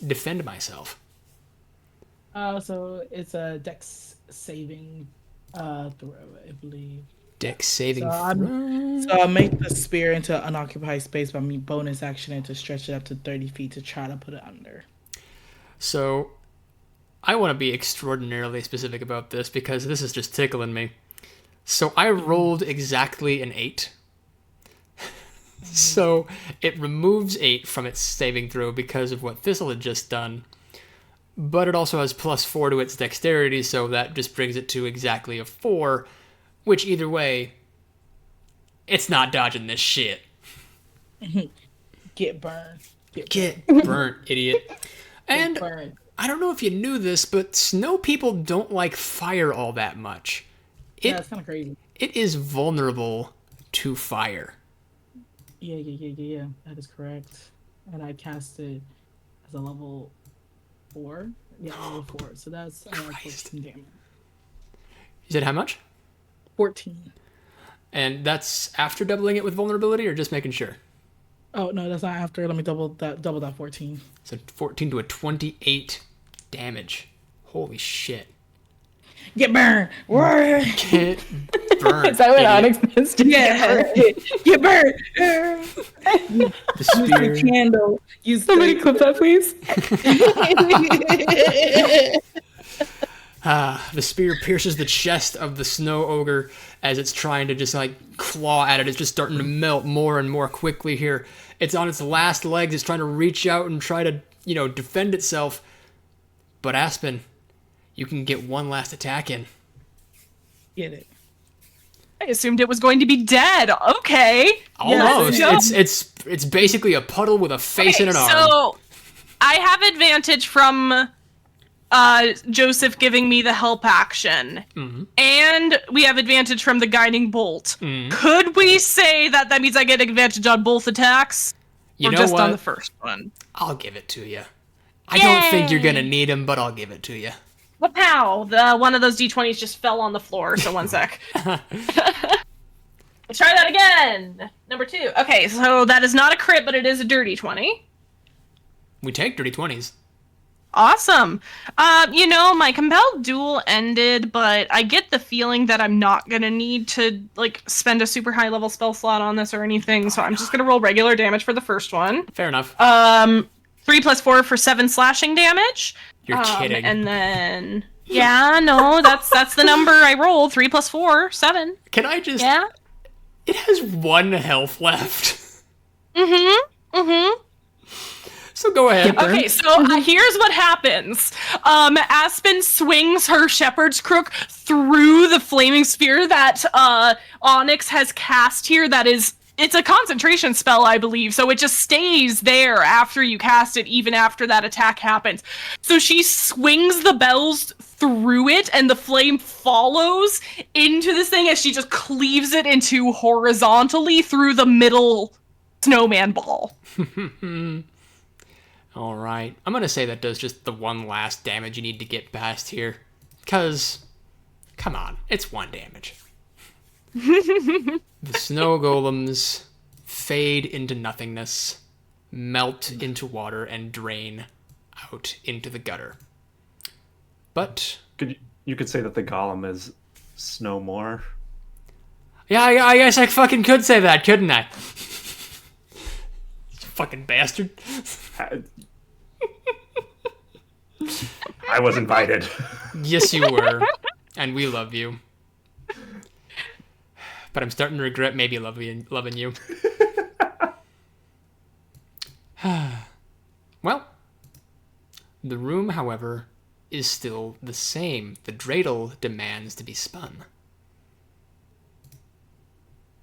defend myself? So it's a dex saving throw, I believe. Dex saving So throw. So I'll make the spear into unoccupied space by me bonus action and to stretch it up to 30 feet to try to put it under. So I want to be extraordinarily specific about this because this is just tickling me. So I rolled exactly an 8. So it removes 8 from its saving throw because of what Thistle had just done. But it also has +4 to its dexterity, so that just brings it to exactly a 4. Which, either way, it's not dodging this shit. Get burned. Get burnt, idiot. And Get burned. I don't know if you knew this, but snow people don't like fire all that much. Yeah, it's kind of crazy. It is vulnerable to fire. Yeah. That is correct. And I cast it as a level 4. Yeah, level 4. So that's 14 damage. You said how much? 14. And that's after doubling it with vulnerability, or just making sure? Oh no, that's not after. Let me double that 14. So 14 to a 28 damage. Holy shit. Get burned. Get burned. Is that what idiot. Onyx does? Get burned. The Use the spear. candle. Use Somebody the... clip that, please. The spear pierces the chest of the snow ogre as it's trying to just like claw at it. It's just starting to melt more and more quickly here. It's on its last legs. It's trying to reach out and try to, defend itself. But Aspen, you can get one last attack in. Get it. I assumed it was going to be dead. Okay. Almost. Yes. It's basically a puddle with a face and an arm. So I have advantage from Joseph giving me the help action, and we have advantage from the guiding bolt. Could we say that means I get advantage on both attacks, You or know just what? on the first one? I'll give it to you. I don't think you're gonna need him, but I'll give it to you. Pow! The one of those d20s just fell on the floor. So 1 sec. Let's try that again. Number 2. Okay, so that is not a crit, but it is a dirty 20. We take dirty 20s. Awesome. My compelled duel ended, but I get the feeling that I'm not gonna need to spend a super high level spell slot on this or anything, so I'm just gonna roll regular damage for the first one. Fair enough. 3 + 4 for 7 slashing damage. You're kidding. And then no, that's the number I rolled. 3 + 4, 7. Can I just? Yeah. It has 1 health left. So go ahead. Okay, so here's what happens. Aspen swings her shepherd's crook through the flaming sphere that Onyx has cast here. It's a concentration spell, I believe, so it just stays there after you cast it, even after that attack happens. So she swings the bells through it, and the flame follows into this thing as she just cleaves it into horizontally through the middle snowman ball. All right. I'm going to say that does just the one last damage you need to get past here. Because, come on, it's 1 damage. The snow golems fade into nothingness, melt into water, and drain out into the gutter. But... You could say that the golem is Snowmore. Yeah, I guess I fucking could say that, couldn't I? Fucking bastard. I was invited. Yes, you were. And we love you. But I'm starting to regret maybe loving you. Well, the room, however, is still the same. The dreidel demands to be spun.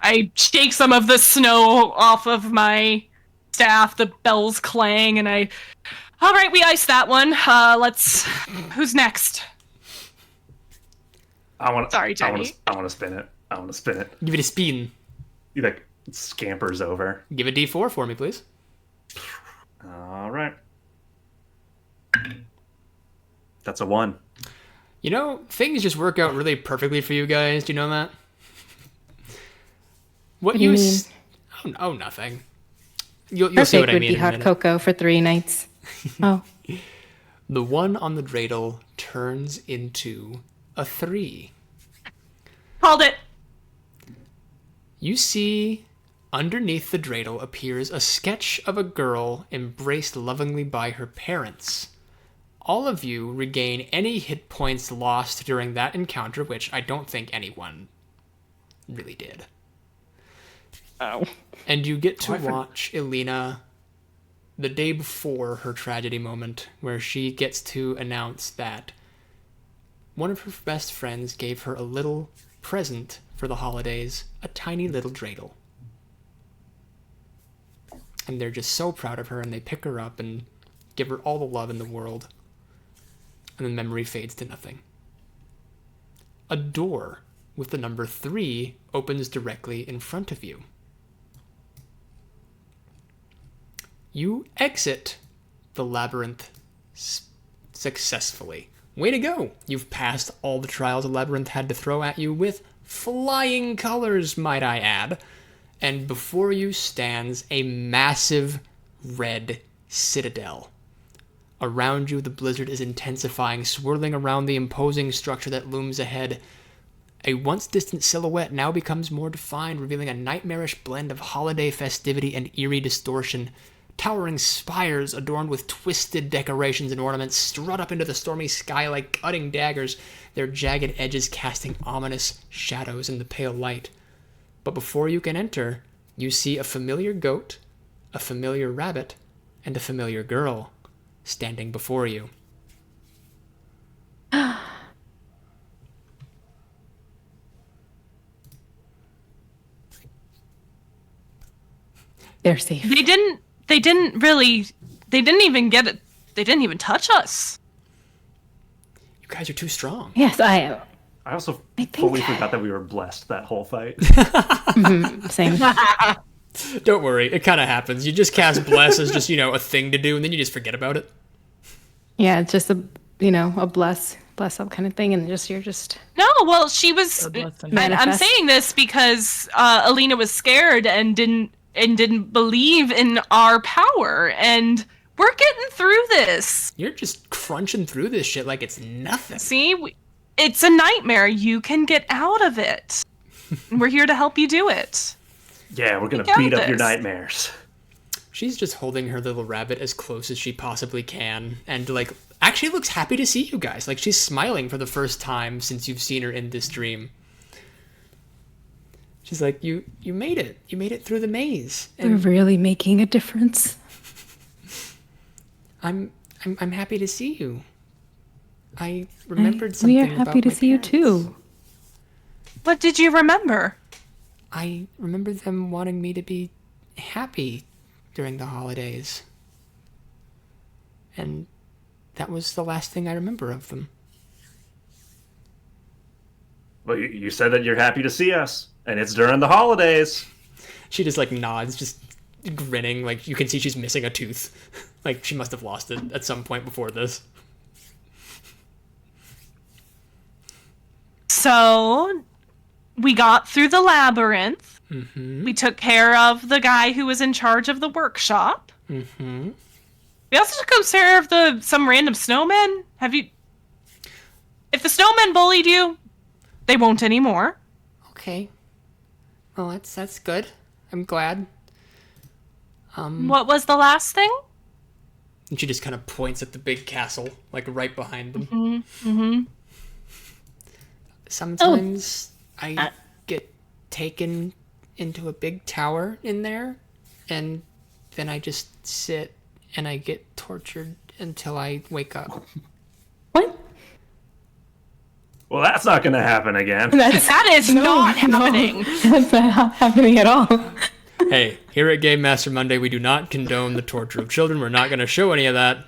I shake some of the snow off of my staff, the bells clang, and all right, we iced that one. Who's next? Sorry, Jenny. I want to spin it. I want to spin it. Give it a spin. He scampers over. Give a D4 for me, please. All right. That's a 1. Things just work out really perfectly for you guys. Do you know that? What do you mean? Oh, nothing. You'll see Perfect what I would mean be in a hot minute. cocoa for 3 nights. Oh. The 1 on the dreidel turns into a 3. Called it. You see, underneath the dreidel appears a sketch of a girl embraced lovingly by her parents. All of you regain any hit points lost during that encounter, which I don't think anyone really did. Oh. And you get to watch Elena the day before her tragedy moment, where she gets to announce that one of her best friends gave her a little present for the holidays, a tiny little dreidel. And they're just so proud of her, and they pick her up and give her all the love in the world. And the memory fades to nothing. A door with the number 3 opens directly in front of you. You exit the labyrinth successfully. Way to go! You've passed all the trials the labyrinth had to throw at you with flying colors, might I add. And before you stands a massive red citadel. Around you, the blizzard is intensifying, swirling around the imposing structure that looms ahead. A once distant silhouette now becomes more defined, revealing a nightmarish blend of holiday festivity and eerie distortion. Towering spires adorned with twisted decorations and ornaments strut up into the stormy sky like cutting daggers, their jagged edges casting ominous shadows in the pale light. But before you can enter, you see a familiar goat, a familiar rabbit, and a familiar girl standing before you. They're safe. They didn't even get it. They didn't even touch us. You guys are too strong. Yes, I am. I also think- fully forgot that we were blessed that whole fight. Same. Don't worry, it kind of happens. You just cast Bless as just, a thing to do, and then you just forget about it. Yeah, it's just a bless up kind of thing, and you're just. No, well, she was. blessing. And I'm Manifest. saying this because Alina was scared and didn't believe in our power, and We're getting through this. You're just crunching through this shit like it's nothing. See, it's a nightmare. You can get out of it. We're here to help you do it. Yeah, we're gonna got beat up your this. nightmares. She's just holding her little rabbit as close as she possibly can, and like actually looks happy to see you guys. Like she's smiling for the first time since you've seen her in this dream. She's like, you made it. You made it through the maze. We're And really making a difference. I'm happy to see you. I remembered something We are about happy to my see you parents. too. What did you remember? I remember them wanting me to be happy during the holidays. And that was the last thing I remember of them. Well, you said that you're happy to see us, and it's during the holidays. She just like nods, just grinning. Like you can see she's missing a tooth. Like she must have lost it at some point before this. So, we got through the labyrinth. Mm-hmm. We took care of the guy who was in charge of the workshop. Mm-hmm. We also took care of some random snowmen. If the snowmen bullied you, they won't anymore. Okay. Well, that's good. I'm glad. What was the last thing? And she just kind of points at the big castle, like right behind them. Mm-hmm. Sometimes I get taken into a big tower in there, and then I just sit and I get tortured until I wake up. What? Well, that's not gonna happen again. That is not happening. That's not happening at all. Hey, here at Game Master Monday, we do not condone the torture of children. We're not going to show any of that.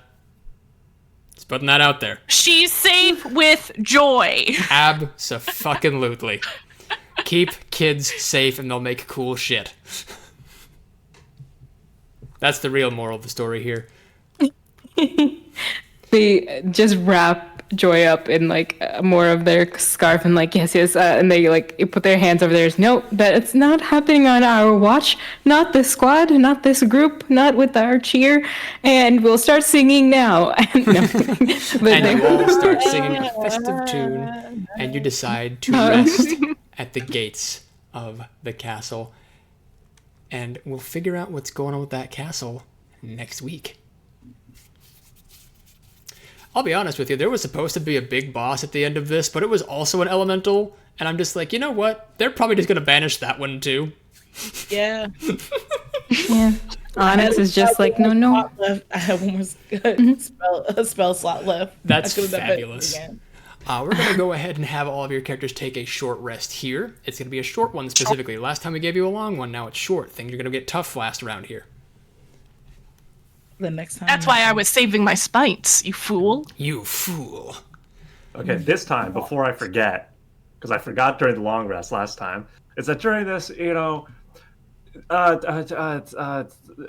Just putting that out there. She's safe with joy. Abso-fucking-lutely. Keep kids safe and they'll make cool shit. That's the real moral of the story here. They just wrap Joy up in like more of their scarf and like yes, and they like put their hands over theirs. No, that it's not happening on our watch. Not this squad, not this group, not with our cheer. And we'll start singing now. And And you all start singing a festive tune, and you decide to rest at the gates of the castle. And we'll figure out what's going on with that castle next week. I'll be honest with you, there was supposed to be a big boss at the end of this, but it was also an elemental, and I'm just like, you know what? They're probably just going to banish that one too. Yeah. yeah, Onyx is just like no. I have one more a spell slot left. That's I could've done that fabulous. again. We're going to go ahead and have all of your characters take a short rest here. It's going to be a short one specifically. Last time we gave you a long one, now it's short. Things are going to get tough last around here. The next time. That's why I was saving my spites, you fool. You fool. Okay, this time, before I forget, because I forgot during the long rest last time, is that during this,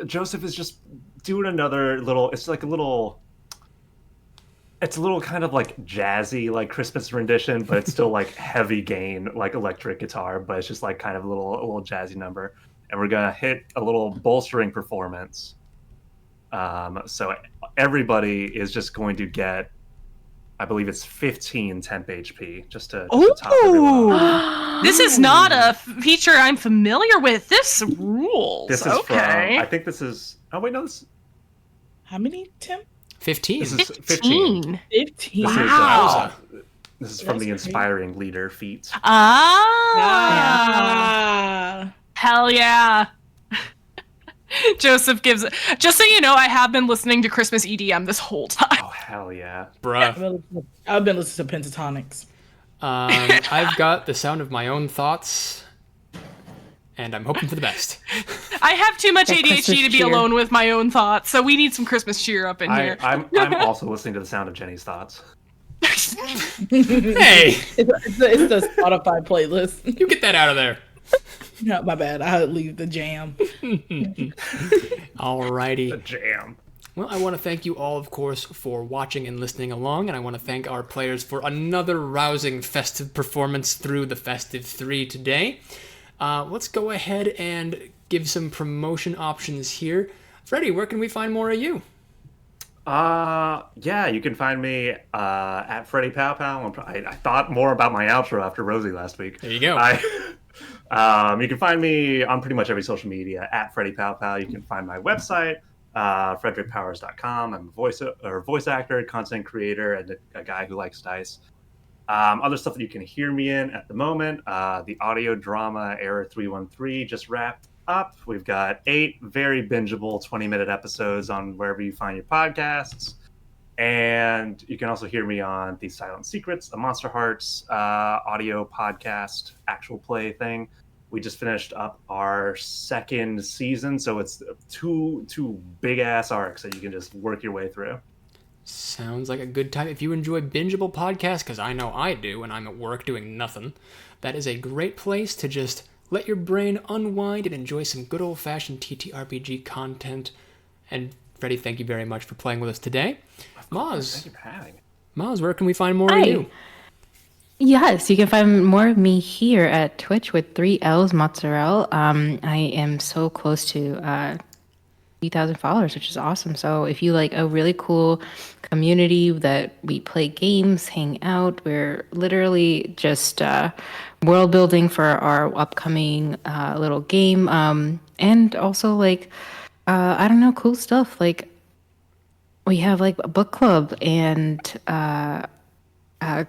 Joseph is just doing another little, it's a little kind of like jazzy, like Christmas rendition, but it's still like heavy gain, like electric guitar, but it's just like kind of a little jazzy number. And we're going to hit a little bolstering performance. So everybody is just going to get, I believe it's 15 temp HP, just to top everyone off. This is not a feature I'm familiar with. This rules. This is okay. I think this is, oh wait, no, How many, Tim? 15. this is 15. 15. Wow. This is from That's the great. Inspiring Leader feat. Ah. Hell yeah. Joseph gives. Just so you know, I have been listening to Christmas EDM this whole time. Oh, hell yeah. Bruh. I've been listening to Pentatonics. I've got the sound of my own thoughts, and I'm hoping for the best. I have too much That ADHD Christmas to be cheer. alone with my own thoughts, so we need some Christmas cheer up in here. I'm also listening to the sound of Jenny's thoughts. Hey, It's the Spotify playlist. you get that out of there. No, my bad. I leave the jam. Alrighty. The jam. Well, I want to thank you all, of course, for watching and listening along, and I want to thank our players for another rousing festive performance through the Festive 3 today. Let's go ahead and give some promotion options here. Freddie, where can we find more of you? Yeah, you can find me at Freddy Pow Pow. I thought more about my outro after Rosie last week. There you go. You can find me on pretty much every social media at Freddy Pow Pow. You can find my website, frederickpowers.com. I'm a voice actor, content creator, and a guy who likes dice. Other stuff that you can hear me in at the moment, the audio drama Error 313 just wrapped up. We've got 8 very bingeable 20-minute episodes on wherever you find your podcasts. And you can also hear me on The Silent Secrets, a Monster Hearts audio podcast, actual play thing. We just finished up our 2nd season, so it's two big-ass arcs that you can just work your way through. Sounds like a good time. If you enjoy bingeable podcasts, because I know I do when I'm at work doing nothing, that is a great place to just let your brain unwind and enjoy some good old-fashioned TTRPG content. And Freddie, thank you very much for playing with us today. Maz, Thank you for having me. Maz, where can we find more Hi. of you? Yes, you can find more of me here at Twitch with 3 L's mozzarella. I am so close to 3,000 followers, which is awesome. So if you like a really cool community that we play games, hang out, we're literally just world building for our upcoming little game. And also like, I don't know, cool stuff. Like we have like a book club and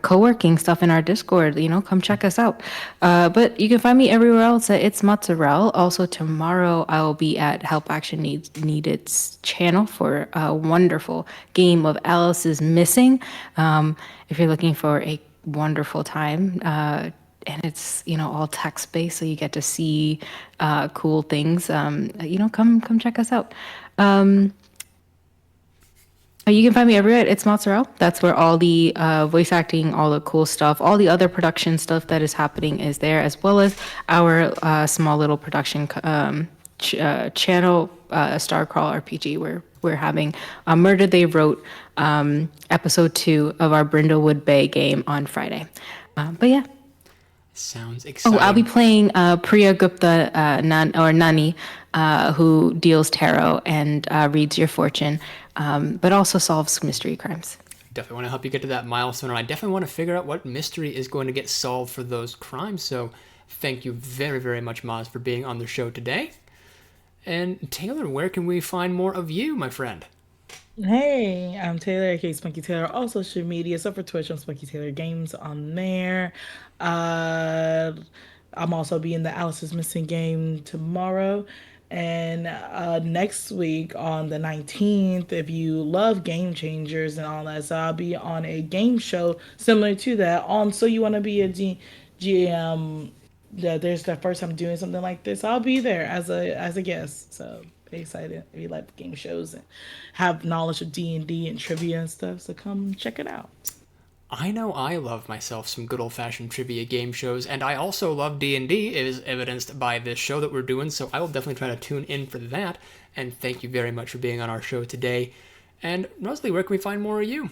co-working stuff in our Discord. Come check us out. But you can find me everywhere else at It's Mozzarella. Also tomorrow I will be at Help Action Needed's channel for a wonderful game of Alice is Missing. If you're looking for a wonderful time, and it's all text based, so you get to see cool things. Come check us out. You can find me everywhere. It's Mozzarella. That's where all the voice acting, all the cool stuff, all the other production stuff that is happening is there, as well as our small little production channel, Starcrawl RPG, where we're having Murder They Wrote episode 2 of our Brindlewood Bay game on Friday. But yeah. Sounds exciting. Oh, I'll be playing Priya Gupta Nani, who deals tarot and reads your fortune, but also solves mystery crimes. Definitely want to help you get to that milestone, and I definitely want to figure out what mystery is going to get solved for those crimes. So thank you very, very much, Maz, for being on the show today. And Taylor, where can we find more of you, my friend? Hey, I'm Taylor, aka Spunky Taylor, all social media. So for Twitch, I'm Spunky Taylor Games on there. I'm also being the Alice is Missing game tomorrow. And next week on the 19th, if you love Game Changers and all that, so I'll be on a game show similar to that on So You Want to Be a GM. Yeah, there's the first time doing something like this. I'll be there as a guest. So pretty excited. If you like game shows and have knowledge of D&D and trivia and stuff, so come check it out. I know I love myself some good old-fashioned trivia game shows, and I also love D&D, as evidenced by this show that we're doing, so I will definitely try to tune in for that, and thank you very much for being on our show today. And Rosalie, where can we find more of you?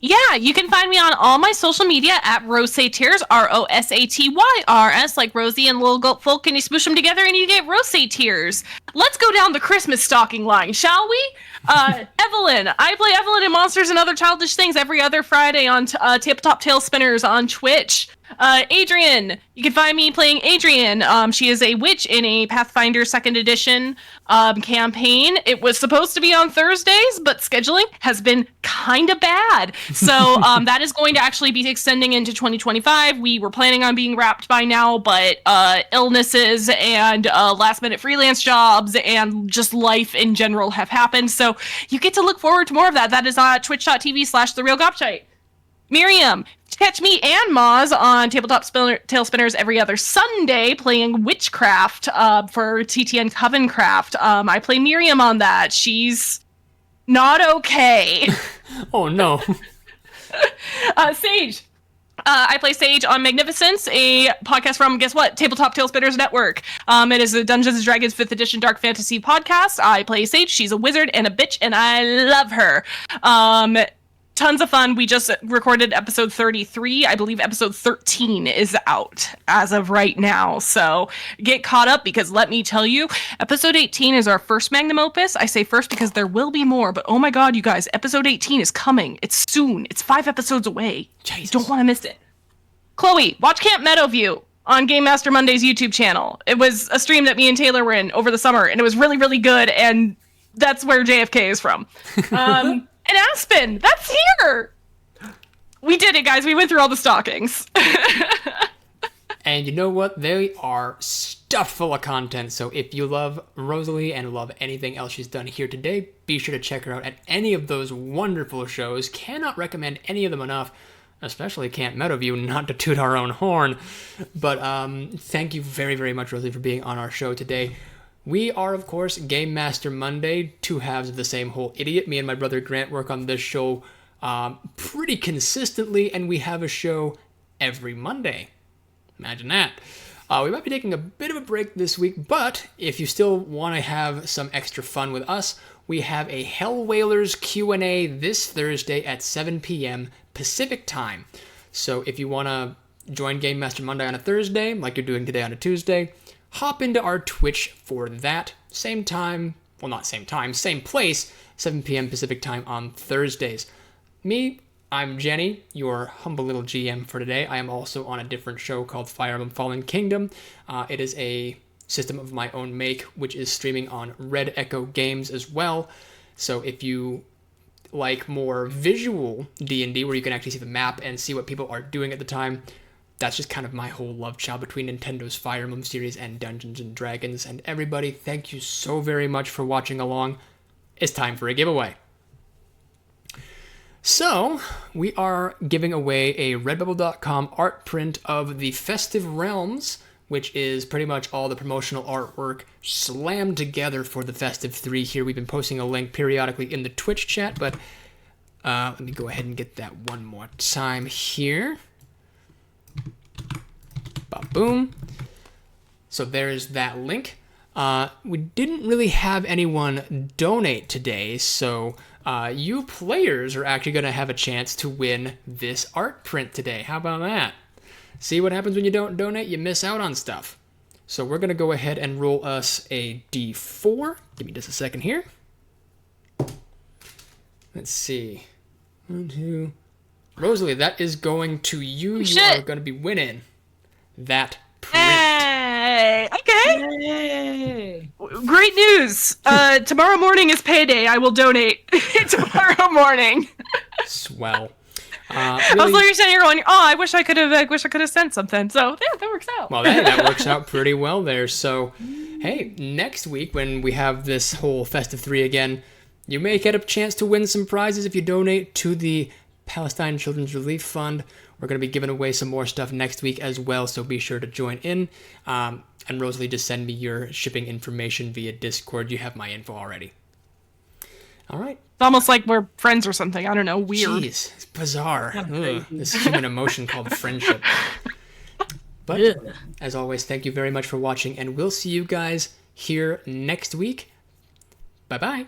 Yeah, you can find me on all my social media at Rosatyrs, Rosatyrs, like Rosie and Little Goat Folk, and you smoosh them together and you get Rosatyrs. Let's go down the Christmas stocking line, shall we? Evelyn. I play Evelyn in Monsters and Other Childish Things every other Friday on Tabletop Tail Spinners on Twitch. Adrian. You can find me playing Adrian. She is a witch in a Pathfinder 2nd edition campaign. It was supposed to be on Thursdays, but scheduling has been kind of bad. So that is going to actually be extending into 2025. We were planning on being wrapped by now, but illnesses and last-minute freelance jobs and just life in general have happened. So you get to look forward to more of that. That is twitch.tv/TheRealGopchite. Miriam, catch me and Maz on Tabletop Tail Spinners every other Sunday playing Witchcraft for TTN Covencraft. I play Miriam on that. She's not okay. Oh, no. Sage. I play Sage on Magnificence, a podcast from, guess what, Tabletop Tail Spinners Network. It is a Dungeons & Dragons 5th edition dark fantasy podcast. I play Sage. She's a wizard and a bitch, and I love her. tons of fun. We just recorded episode 33. I believe episode 13 is out as of right now. So get caught up, because let me tell you, episode 18 is our first magnum opus. I say first because there will be more, but oh my god, you guys, episode 18 is coming. It's soon. It's 5 episodes away. Jesus. Don't want to miss it. Chloe, watch Camp Meadowview on Game Master Monday's YouTube channel. It was a stream that me and Taylor were in over the summer, and it was really, really good, and that's where JFK is from. And Aspen, that's here. We did it, guys. We went through all the stockings. And you know what? They are stuffed full of content. So if you love Rosalie and love anything else she's done here today, be sure to check her out at any of those wonderful shows. Cannot recommend any of them enough, especially Camp Meadowview, not to toot our own horn. But thank you very, very much, Rosalie, for being on our show today. We are, of course, Game Master Monday, two halves of the same whole idiot. Me and my brother Grant work on this show pretty consistently, and we have a show every Monday. Imagine that. We might be taking a bit of a break this week, but if you still want to have some extra fun with us, we have a Hell Whalers Q&A this Thursday at 7 p.m. Pacific time. So if you want to join Game Master Monday on a Thursday, like you're doing today on a Tuesday, hop into our Twitch for that. Same time, well, not same time, same place, 7 p.m. Pacific time on Thursdays. Me, I'm Jenny, your humble little GM for today. I am also on a different show called Fire Emblem Fallen Kingdom. It is a system of my own make, which is streaming on Red Echo Games as well. So if you like more visual D&D, where you can actually see the map and see what people are doing at the time, that's just kind of my whole love child between Nintendo's Fire Emblem series and Dungeons & Dragons. And everybody, thank you so very much for watching along. It's time for a giveaway. So, we are giving away a Redbubble.com art print of the Festive Realms, which is pretty much all the promotional artwork slammed together for the Festive 3 here. We've been posting a link periodically in the Twitch chat, but let me go ahead and get that one more time here. Boom. So there's that link. We didn't really have anyone donate today, so you players are actually going to have a chance to win this art print today. How about that? See what happens when you don't donate? You miss out on stuff. So we're going to go ahead and roll us a D4. Give me just a second here. Let's see. 1, 2. Rosalie, that is going to you. You are going to be winning that print. Hey, okay. Yay. Great news. Tomorrow morning is payday. I will donate tomorrow morning. Swell. Really? I was literally sitting here going, "Oh, I wish I could have sent something." So yeah, that works out. Well, that works out pretty well there. So, hey, next week when we have this whole Festive 3 again, you may get a chance to win some prizes if you donate to the Palestine Children's Relief Fund. We're going to be giving away some more stuff next week as well, so be sure to join in. And Rosalie, just send me your shipping information via Discord. You have my info already. All right. It's almost like we're friends or something. I don't know. Weird. Jeez, it's bizarre. Ugh, this human emotion called friendship. But, as always, thank you very much for watching, and we'll see you guys here next week. Bye-bye.